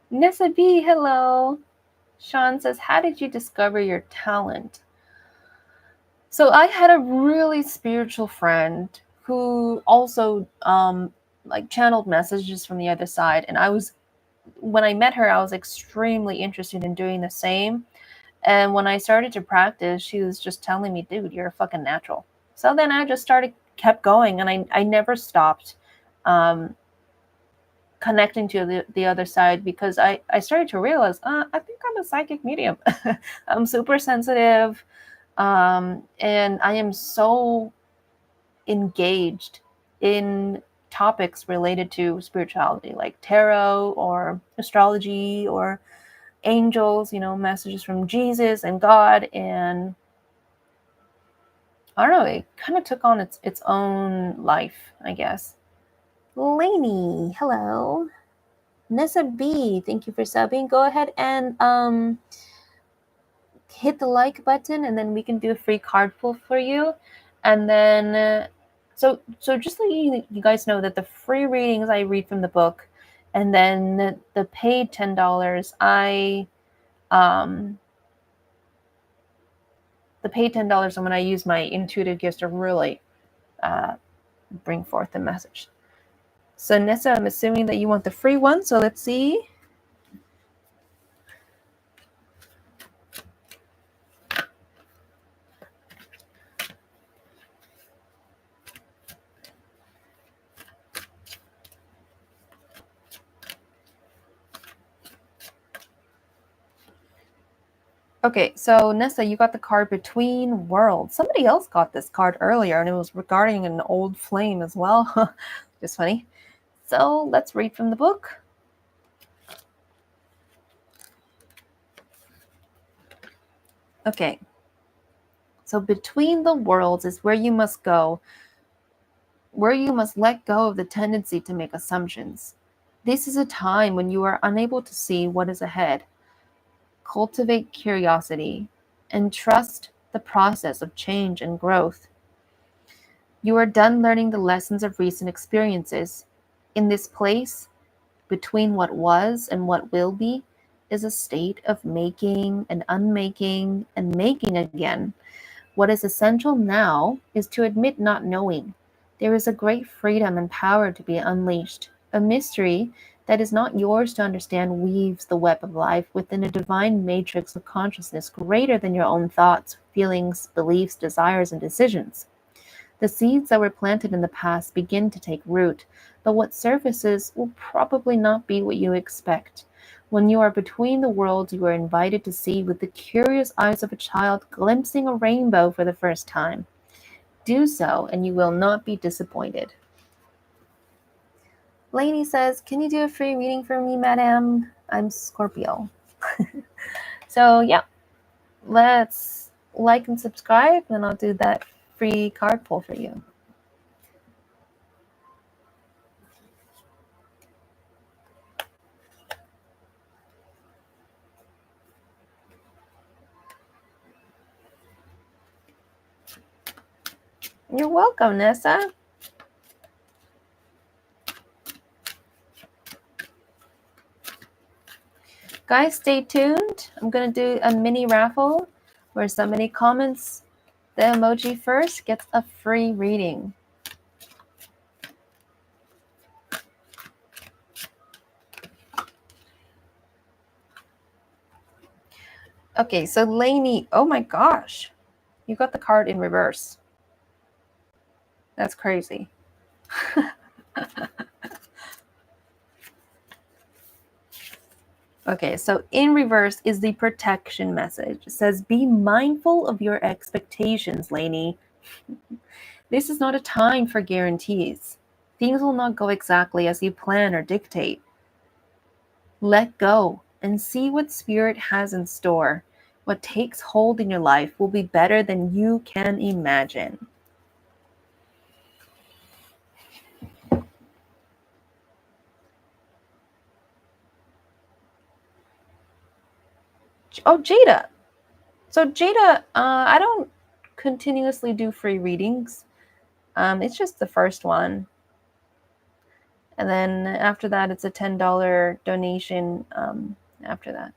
Nessa B, hello. Sean says, how did you discover your talent? So I had a really spiritual friend who also like channeled messages from the other side. And when I met her, I was extremely interested in doing the same. And when I started to practice, she was just telling me, dude, you're a fucking natural. So then I just kept going, and I never stopped connecting to the other side, because I started to realize, I think I'm a psychic medium. I'm super sensitive, and I am so engaged in topics related to spirituality, like tarot or astrology or angels, messages from Jesus and God. And I don't know, it kind of took on its own life, I guess. Lainey, hello. Nessa B, thank you for subbing. Go ahead and hit the like button, and then we can do a free card pull for you. And then, so just letting you guys know that the free readings I read from the book, and then the paid $10, the paid $10, I'm going to use my intuitive gifts to really bring forth the message. So Nessa, I'm assuming that you want the free one. So let's see. Okay, so Nessa, you got the card Between Worlds. Somebody else got this card earlier, and it was regarding an old flame as well. Just funny. So let's read from the book. Okay. So between the worlds is where you must go, where you must let go of the tendency to make assumptions. This is a time when you are unable to see what is ahead. Cultivate curiosity and trust the process of change and growth. You are done learning the lessons of recent experiences. In this place, between what was and what will be, is a state of making and unmaking and making again. What is essential now is to admit not knowing. There is a great freedom and power to be unleashed. A mystery that is not yours to understand weaves the web of life within a divine matrix of consciousness greater than your own thoughts, feelings, beliefs, desires, and decisions. The seeds that were planted in the past begin to take root, but what surfaces will probably not be what you expect. When you are between the worlds, you are invited to see with the curious eyes of a child glimpsing a rainbow for the first time. Do so, and you will not be disappointed. Lainey says, "Can you do a free reading for me, madam? I'm Scorpio." So, yeah, let's like and subscribe, and I'll do that free card pull for you. You're welcome, Nessa. Guys, stay tuned. I'm going to do a mini raffle where somebody comments the emoji first gets a free reading. Okay, so Lainey, oh my gosh, you got the card in reverse. That's crazy. Okay, so in reverse is the protection message. It says, "Be mindful of your expectations, Lainey. This is not a time for guarantees. Things will not go exactly as you plan or dictate. Let go and see what Spirit has in store. What takes hold in your life will be better than you can imagine." Oh, Jada. So Jada, I don't continuously do free readings. It's just the first one. And then after that, it's a $10 donation after that.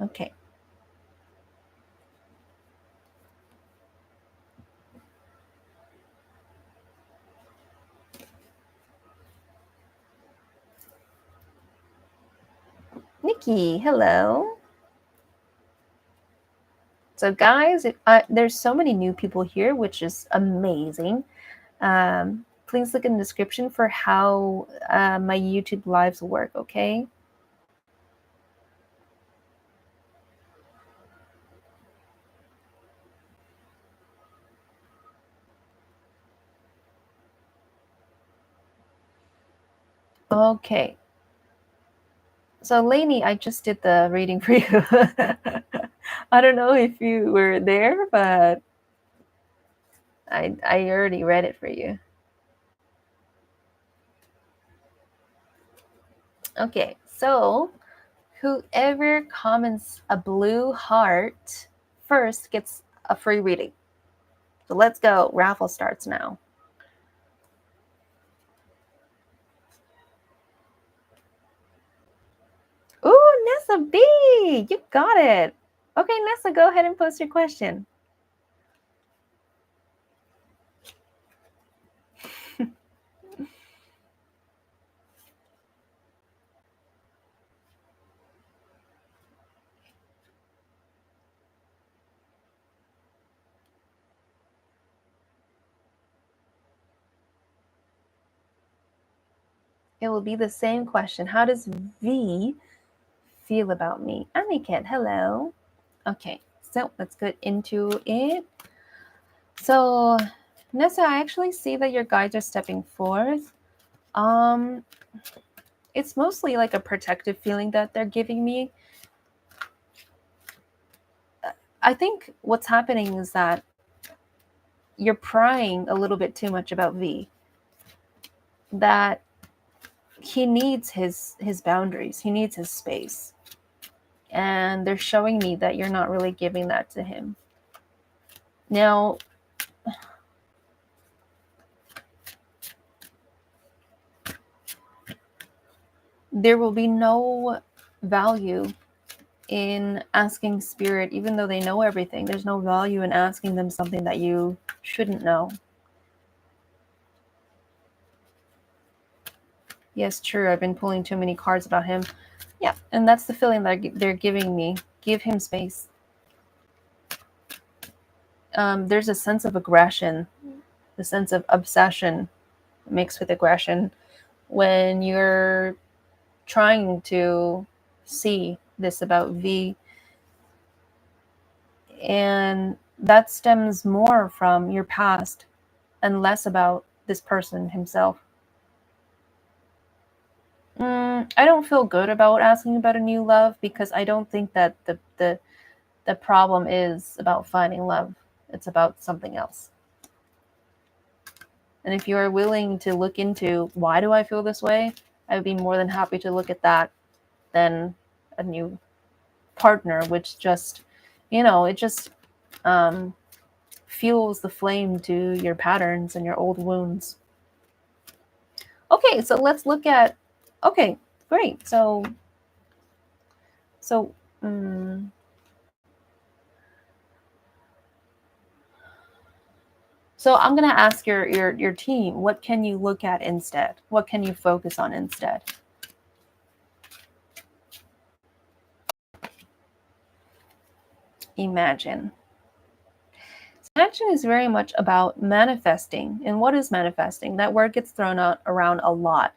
Okay. Nikki, hello. So guys, there's so many new people here, which is amazing. Please look in the description for how my YouTube lives work, okay? Okay. So Lainey, I just did the reading for you. I don't know if you were there, but I already read it for you. Okay, so whoever comments a blue heart first gets a free reading. So let's go. Raffle starts now. Ooh, Nessa B, you got it. Okay, Nessa, go ahead and post your question. It will be the same question. How does V feel about me? Aniket, hello. Okay, so let's get into it. So, Nessa, I actually see that your guides are stepping forth. Um, it's mostly like a protective feeling that they're giving me. I think what's happening is that you're prying a little bit too much about V. That he needs his boundaries. He needs his space. And they're showing me that you're not really giving that to him. Now, there will be no value in asking spirit, even though they know everything. There's no value in asking them something that you shouldn't know. Yes, true. I've been pulling too many cards about him. Yeah, and that's the feeling that they're giving me. Give him space. There's a sense of aggression, the sense of obsession mixed with aggression when you're trying to see this about V. And that stems more from your past and less about this person himself. I don't feel good about asking about a new love because I don't think that the problem is about finding love. It's about something else. And if you are willing to look into why do I feel this way, I would be more than happy to look at that than a new partner, which just, it just fuels the flame to your patterns and your old wounds. Okay, so let's look at, okay, great. So I'm going to ask your team, what can you look at instead? What can you focus on instead? Imagine. Imagine is very much about manifesting. And what is manifesting? That word gets thrown out around a lot.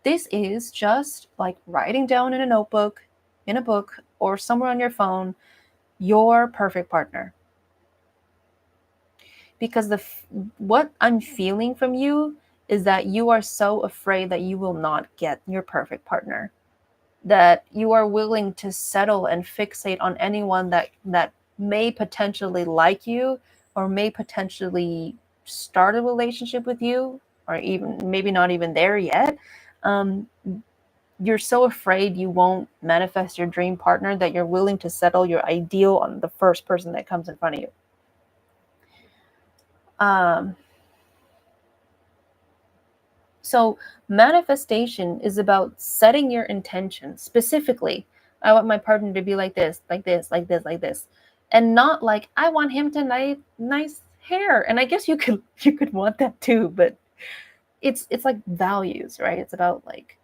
This is just like writing down in a notebook, in a book, or somewhere on your phone, your perfect partner. Because what I'm feeling from you is that you are so afraid that you will not get your perfect partner, that you are willing to settle and fixate on anyone that may potentially like you or may potentially start a relationship with you, or even maybe not even there yet. You're so afraid you won't manifest your dream partner that you're willing to settle your ideal on the first person that comes in front of you. So manifestation is about setting your intention specifically. I want my partner to be like this, like this, like this, like this, and not like I want him to nice hair. And I guess you could want that too, but it's like values, right? It's about like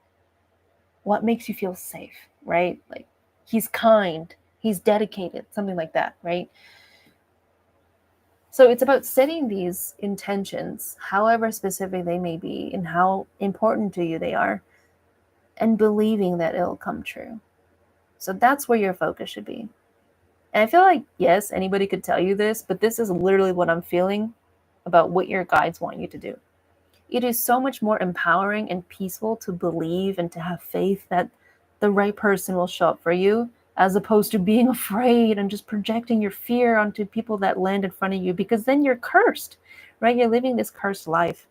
what makes you feel safe, right? Like he's kind, he's dedicated, something like that, right? So it's about setting these intentions, however specific they may be and how important to you they are, and believing that it'll come true. So that's where your focus should be. And I feel like, yes, anybody could tell you this, but this is literally what I'm feeling about what your guides want you to do. It is so much more empowering and peaceful to believe and to have faith that the right person will show up for you, as opposed to being afraid and just projecting your fear onto people that land in front of you, because then you're cursed, right? You're living this cursed life.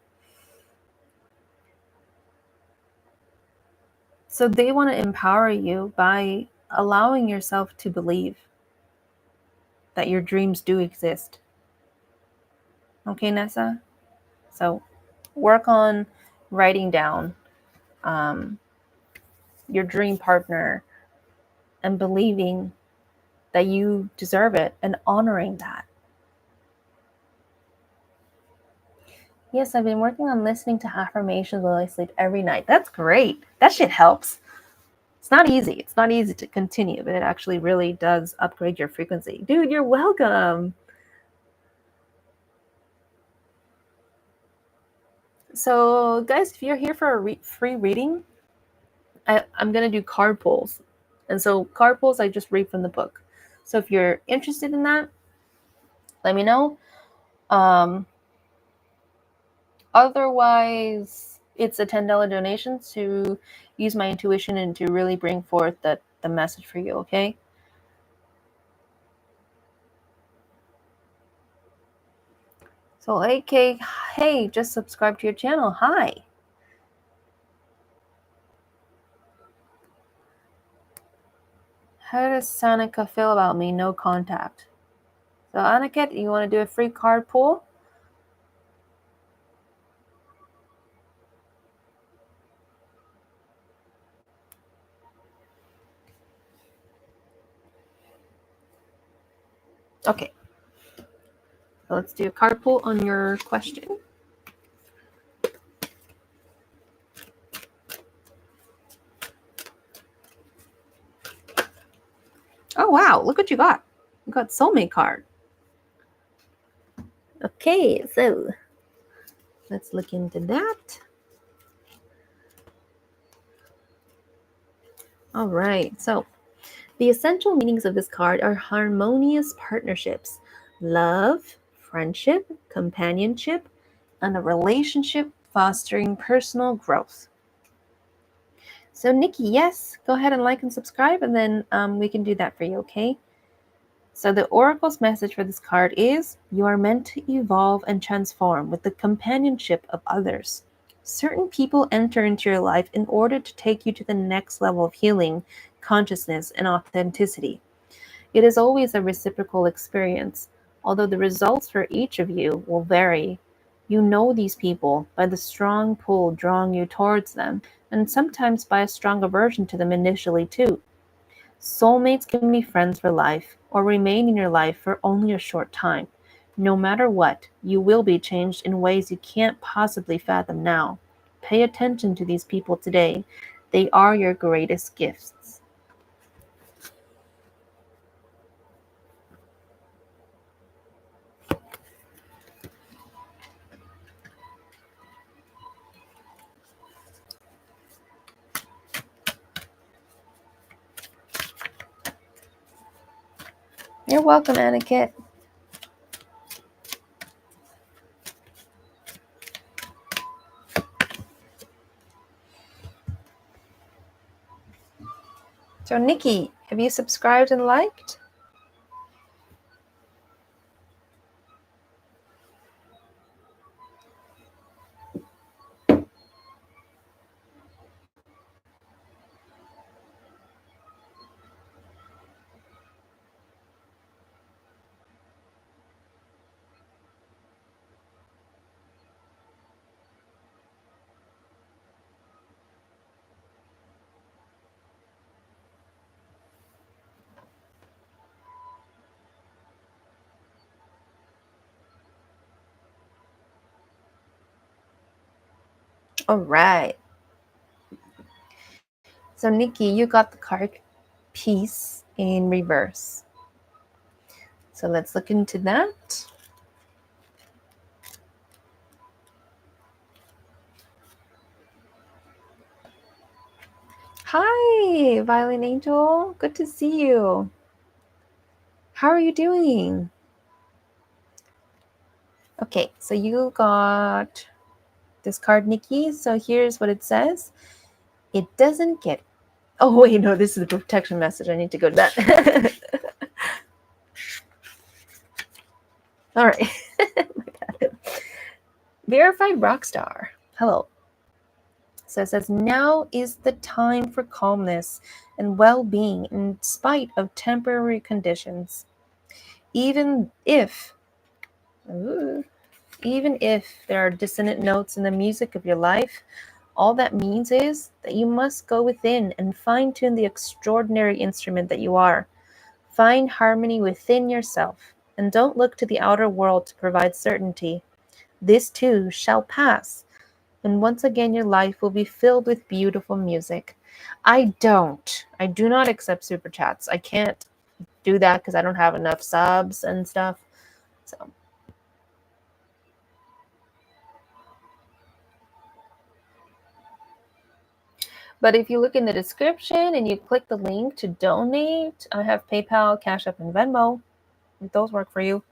So they want to empower you by allowing yourself to believe that your dreams do exist. Okay, Nessa? So work on writing down your dream partner and believing that you deserve it and honoring that. Yes, I've been working on listening to affirmations while I sleep every night. That's great. That shit helps. It's not easy. It's not easy to continue, but it actually really does upgrade your frequency. Dude, you're welcome. So, guys, if you're here for a free reading, I'm going to do card pulls. And so card pulls, I just read from the book. So if you're interested in that, let me know. Otherwise, it's a $10 donation to use my intuition and to really bring forth the message for you, okay? So, AK, hey, just subscribe to your channel. Hi. How does Sanika feel about me? No contact. So, Aniket, you want to do a free card pull? Okay. So let's do a card pull on your question. Oh, wow. Look what you got. You got soulmate card. Okay, so let's look into that. All right. So the essential meanings of this card are harmonious partnerships, love, friendship, companionship, and a relationship fostering personal growth. So, Nikki, yes, go ahead and like and subscribe, and then we can do that for you, okay? So, the Oracle's message for this card is you are meant to evolve and transform with the companionship of others. Certain people enter into your life in order to take you to the next level of healing, consciousness, and authenticity. It is always a reciprocal experience, although the results for each of you will vary. You know these people by the strong pull drawing you towards them, and sometimes by a strong aversion to them initially, too. Soulmates can be friends for life, or remain in your life for only a short time. No matter what, you will be changed in ways you can't possibly fathom now. Pay attention to these people today. They are your greatest gifts. You're welcome, Aniket. So, Nikki, have you subscribed and liked? All right. So, Nikki, you got the card Peace in reverse. So, let's look into that. Hi, Violin Angel. Good to see you. How are you doing? Okay, so you got this card, Nikki. So here's what it says. It doesn't get... Oh, wait, no, this is the protection message. I need to go to that. All right. Verified Rockstar. Hello. So it says, now is the time for calmness and well-being in spite of temporary conditions. Even if there are dissonant notes in the music of your life, all that means is that you must go within and fine-tune the extraordinary instrument that you are. Find harmony within yourself, and don't look to the outer world to provide certainty. This too shall pass, and once again your life will be filled with beautiful music. I do not accept super chats. I can't do that because I don't have enough subs and stuff. So But if you look in the description and you click the link to donate, I have PayPal, Cash App, and Venmo. If those work for you.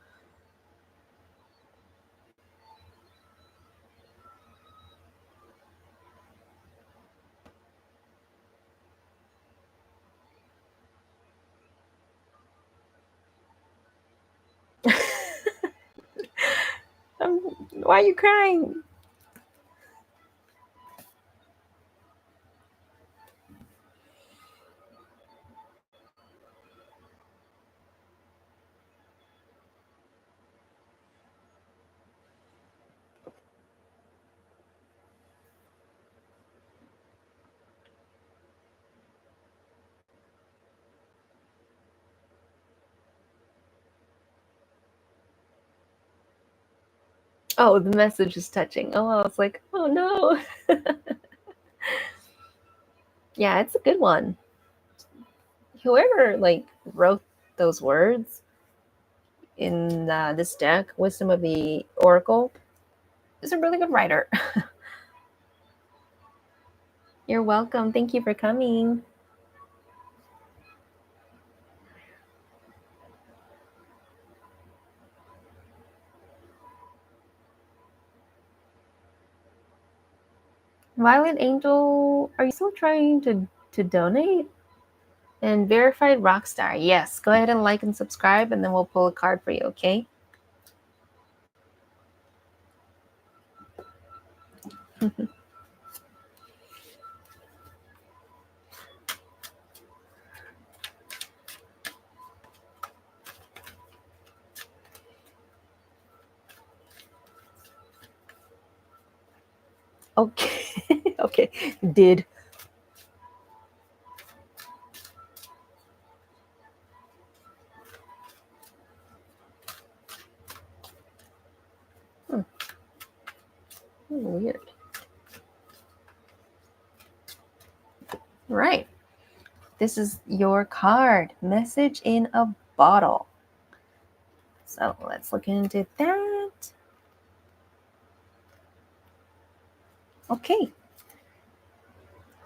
Why are you crying? Oh, the message is touching. Oh, I was like, oh no. Yeah, it's a good one. Whoever like wrote those words in this deck, Wisdom of the Oracle, is a really good writer. You're welcome. Thank you for coming. Violet Angel, are you still trying to donate? And Verified Rockstar, yes. Go ahead and like and subscribe, and then we'll pull a card for you, okay? Okay. Okay. Did. Hmm. Weird. Right. This is your card. Message in a bottle. So let's look into that. Okay.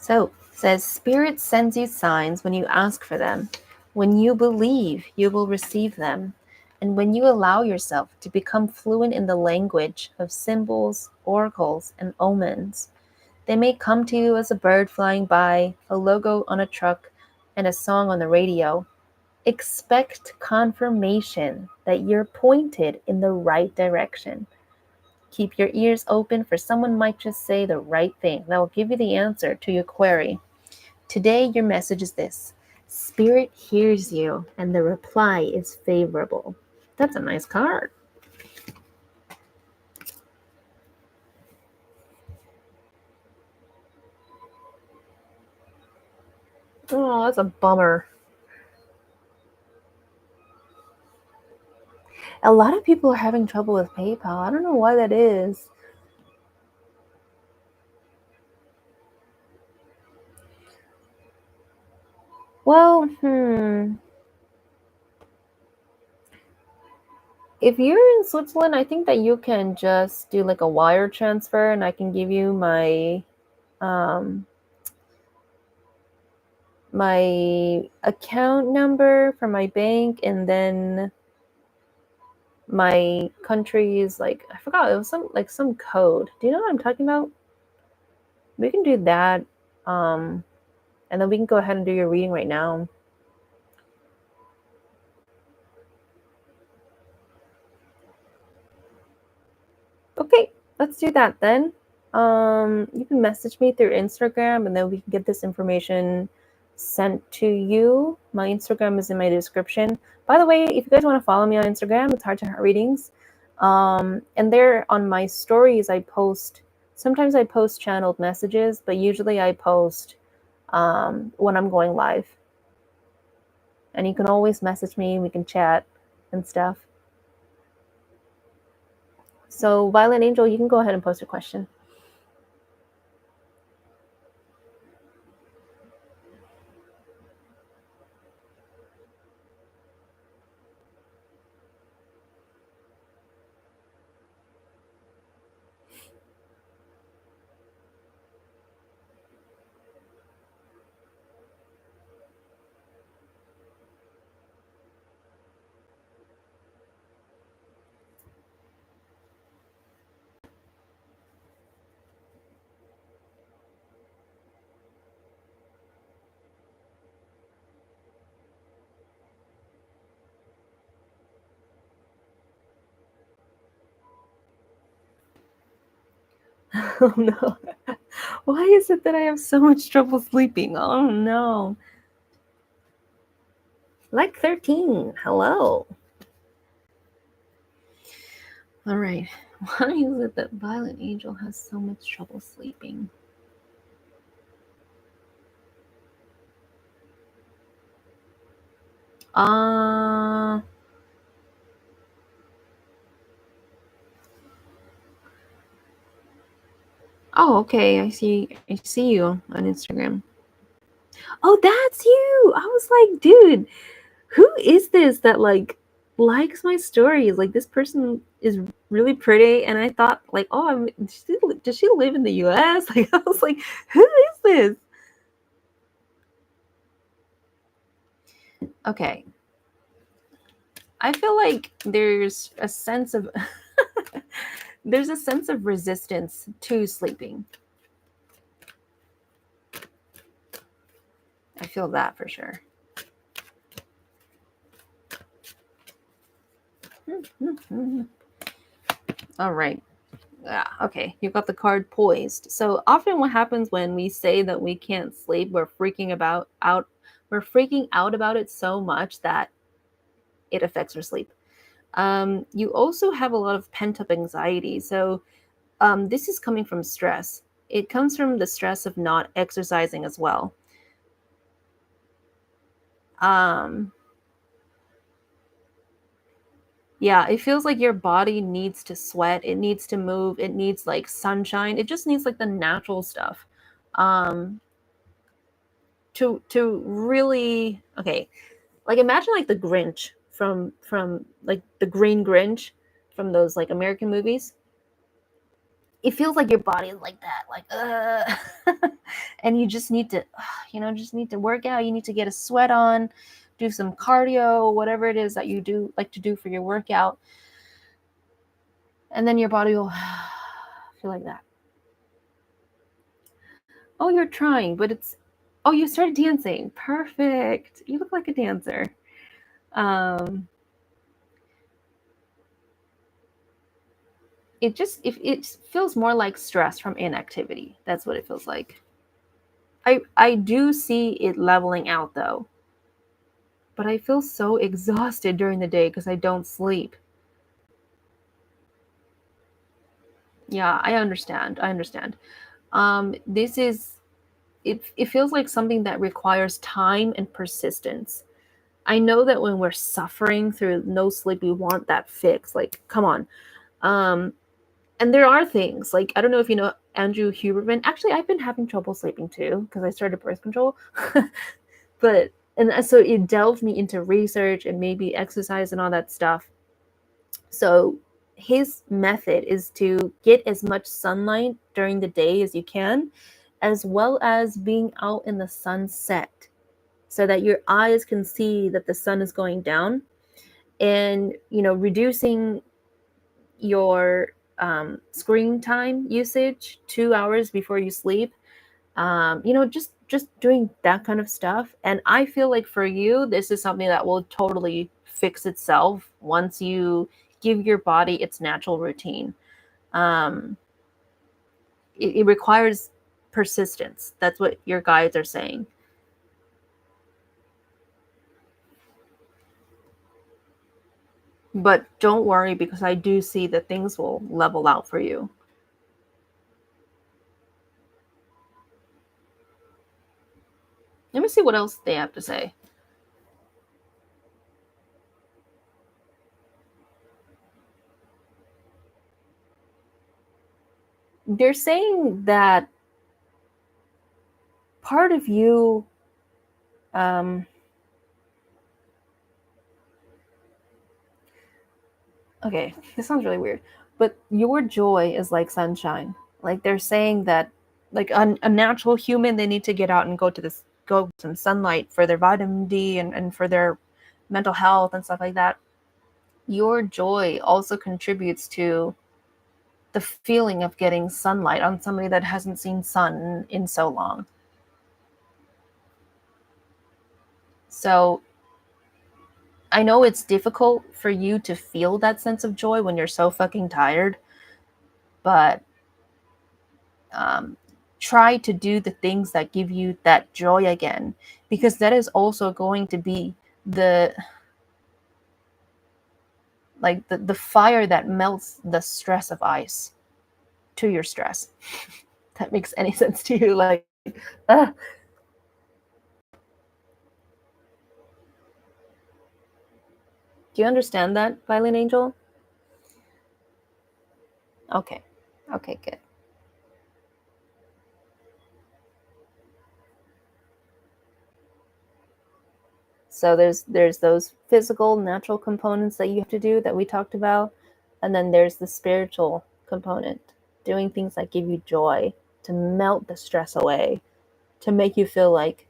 So it says Spirit sends you signs when you ask for them. When you believe, you will receive them. And when you allow yourself to become fluent in the language of symbols, oracles, and omens, they may come to you as a bird flying by, a logo on a truck, and a song on the radio. Expect confirmation that you're pointed in the right direction. Keep your ears open, for someone might just say the right thing that will give you the answer to your query. Today, your message is this: Spirit hears you, and the reply is favorable. That's a nice card. Oh, that's a bummer. A lot of people are having trouble with PayPal. I don't know why that is. Well, if you're in Switzerland, I think that you can just do like a wire transfer, and I can give you um, my account number for my bank, and then my country is like, I forgot, it was some code. Do you know what I'm talking about? We can do that, and then we can go ahead and do your reading right now. Okay, let's do that then. You can message me through Instagram, and then we can get this information sent to you. My Instagram is in my description. By the way, if you guys want to follow me on Instagram, it's Heart to Heart Readings. And there on my stories, I post. Sometimes I post channeled messages, but usually I post when I'm going live. And you can always message me. We can chat and stuff. So, Violet Angel, you can go ahead and post a question. Oh no. Why is it that I have so much trouble sleeping? Oh no. Like 13. Hello. All right. Why is it that Violet Angel has so much trouble sleeping? Uh oh, okay. I see you on Instagram. Oh, that's you. I was like, dude, who is this that like likes my stories? Like this person is really pretty, and I thought like, oh, does she live in the U.S.? Like I was like, who is this? Okay, I feel like there's a sense of there's a sense of resistance to sleeping. I feel that for sure. All right. Yeah, okay, you got the card poised. So often what happens when we say that we can't sleep, we're freaking out about it so much that it affects our sleep. You also have a lot of pent up anxiety. So this is coming from stress. It comes from the stress of not exercising as well. Um, yeah, it feels like your body needs to sweat. It needs to move. It needs like sunshine. It just needs like the natural stuff. Um, to really okay, like imagine like the Grinch from like the Green Grinch from those like American movies. It feels like your body is like that, like and you just need to just need to work out. You need to get a sweat on, do some cardio, whatever it is that you do like to do for your workout, and then your body will feel like that. Oh, you're trying, but it's oh, you started dancing. Perfect. You look like a dancer. um it feels more like stress from inactivity. That's what it feels like. I do see it leveling out though, but I feel so exhausted during the day because I don't sleep. Yeah, I understand. I understand. This is it feels like something that requires time and persistence. I know that when we're suffering through no sleep, we want that fix. Like, come on. Um, and there are things like I don't know if you know Andrew Huberman. Actually, I've been having trouble sleeping too because I started birth control. But and so it delved me into research and maybe exercise and all that stuff. So his method is to get as much sunlight during the day as you can, as well as being out in the sunset so that your eyes can see that the sun is going down, and reducing your screen time usage 2 hours before you sleep. Just doing that kind of stuff. And I feel like for you, this is something that will totally fix itself once you give your body its natural routine. um it requires persistence. That's what your guides are saying. But don't worry, because I do see that things will level out for you. Let me see what else they have to say. They're saying that part of you, um okay, this sounds really weird, but your joy is like sunshine. Like they're saying that, like a natural human, they need to get out and go some sunlight for their vitamin D and for their mental health and stuff like that. Your joy also contributes to the feeling of getting sunlight on somebody that hasn't seen sun in so long. So I know it's difficult for you to feel that sense of joy when you're so fucking tired, but try to do the things that give you that joy again, because that is also going to be the the fire that melts the stress of ice to your stress. That makes any sense to you? Like, uh, do you understand that, Violin Angel? Okay. Okay, good. So there's those physical, natural components that you have to do that we talked about, and then there's the spiritual component, doing things that give you joy, to melt the stress away, to make you feel like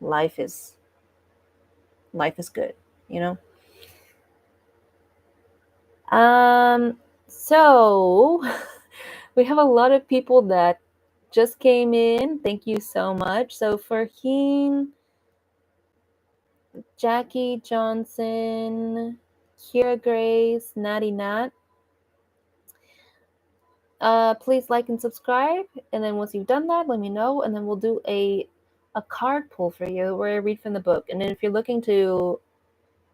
life is life is good, you know? So we have a lot of people that just came in. Thank you so much. So for Heen, Jackie Johnson, Kira Grace, Natty Nat, please like and subscribe. And then once you've done that, let me know. And then we'll do a card pull for you where I read from the book. And then if you're looking to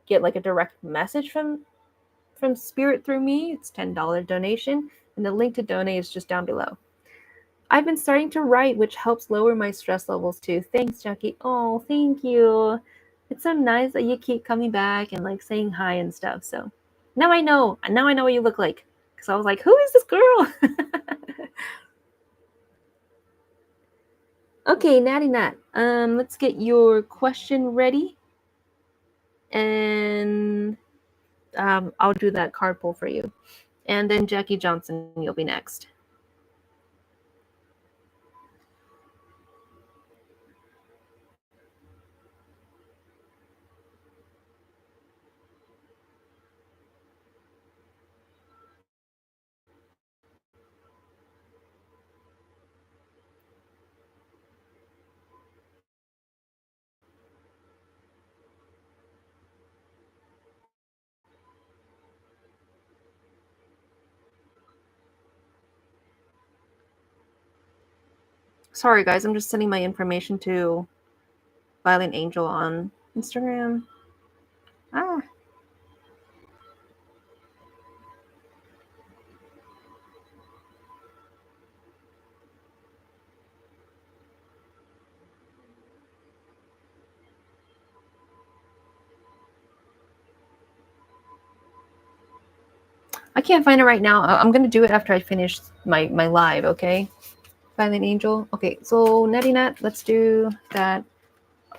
get like a direct message from Spirit through me, it's $10 donation. And the link to donate is just down below. I've been starting to write, which helps lower my stress levels too. Thanks, Jackie. Oh, thank you. It's so nice that you keep coming back and like saying hi and stuff. So now I know. Now I know what you look like. Because I was like, who is this girl? Okay, Natty Nat. Let's get your question ready. And I'll do that card pull for you. And then Jackie Johnson, you'll be next. Sorry, guys. I'm just sending my information to Violent Angel on Instagram. Ah. I can't find it right now. I'm going to do it after I finish my live, okay? Violent Angel. Okay, so Natty Nat, let's do that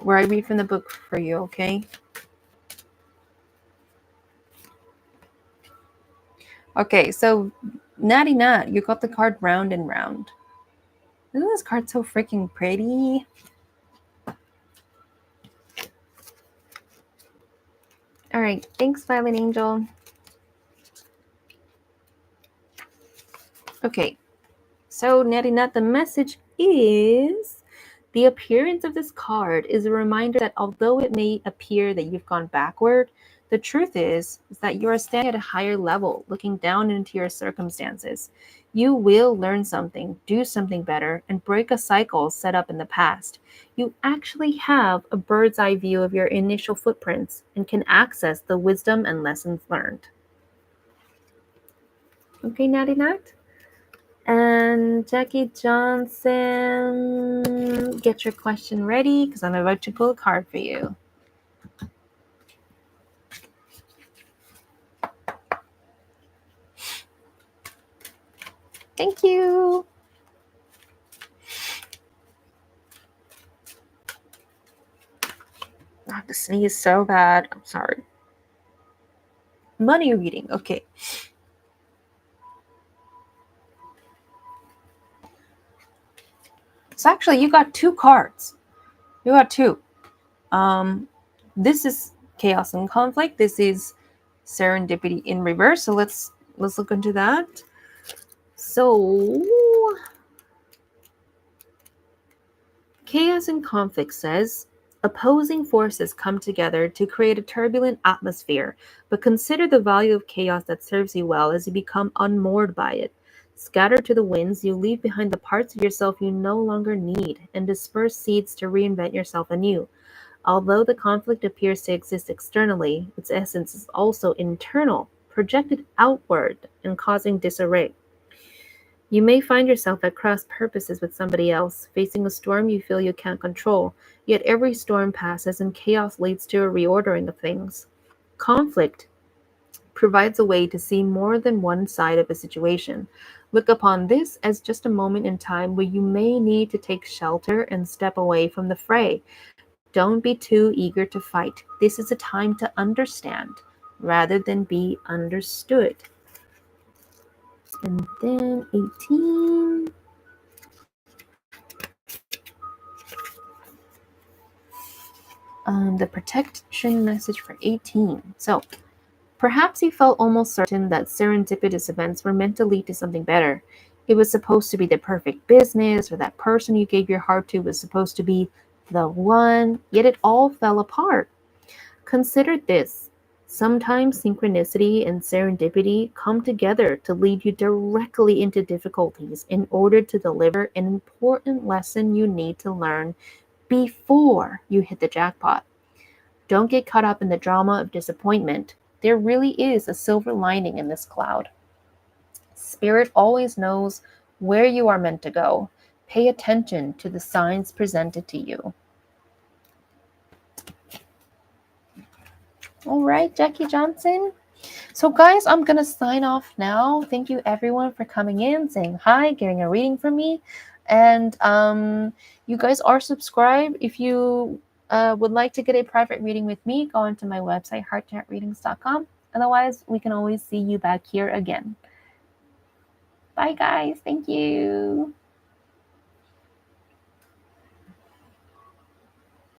where I read from the book for you, okay? Okay, so Natty Nat, you got the card Round and Round. Isn't this card so freaking pretty? All right, thanks, Violent Angel. Okay, so Natty Nat, the message is the appearance of this card is a reminder that although it may appear that you've gone backward, the truth is that you are standing at a higher level, looking down into your circumstances. You will learn something, do something better, and break a cycle set up in the past. You actually have a bird's eye view of your initial footprints and can access the wisdom and lessons learned. Okay, Natty Nat? And Jackie Johnson, get your question ready because I'm about to pull a card for you. Thank you. I have to sneeze so bad. I'm sorry. Money reading. Okay. So actually, you got two cards. You got two. This is chaos and conflict. This is serendipity in reverse. So let's look into that. So chaos and conflict says opposing forces come together to create a turbulent atmosphere, but consider the value of chaos that serves you well as you become unmoored by it. Scattered to the winds, you leave behind the parts of yourself you no longer need and disperse seeds to reinvent yourself anew. Although the conflict appears to exist externally, its essence is also internal, projected outward and causing disarray. You may find yourself at cross purposes with somebody else, facing a storm you feel you can't control, yet every storm passes and chaos leads to a reordering of things. Conflict provides a way to see more than one side of a situation. Look upon this as just a moment in time where you may need to take shelter and step away from the fray. Don't be too eager to fight. This is a time to understand rather than be understood. And then 18. The protection message for 18. So, perhaps you felt almost certain that serendipitous events were meant to lead to something better. It was supposed to be the perfect business, or that person you gave your heart to was supposed to be the one, yet it all fell apart. Consider this. Sometimes synchronicity and serendipity come together to lead you directly into difficulties in order to deliver an important lesson you need to learn before you hit the jackpot. Don't get caught up in the drama of disappointment. There really is a silver lining in this cloud. Spirit always knows where you are meant to go. Pay attention to the signs presented to you. All right, Jackie Johnson. So, guys, I'm going to sign off now. Thank you, everyone, for coming in, saying hi, getting a reading from me. And you guys are subscribed. If you would like to get a private reading with me, go onto my website, heartchatreadings.com. Otherwise, we can always see you back here again. Bye, guys. Thank you.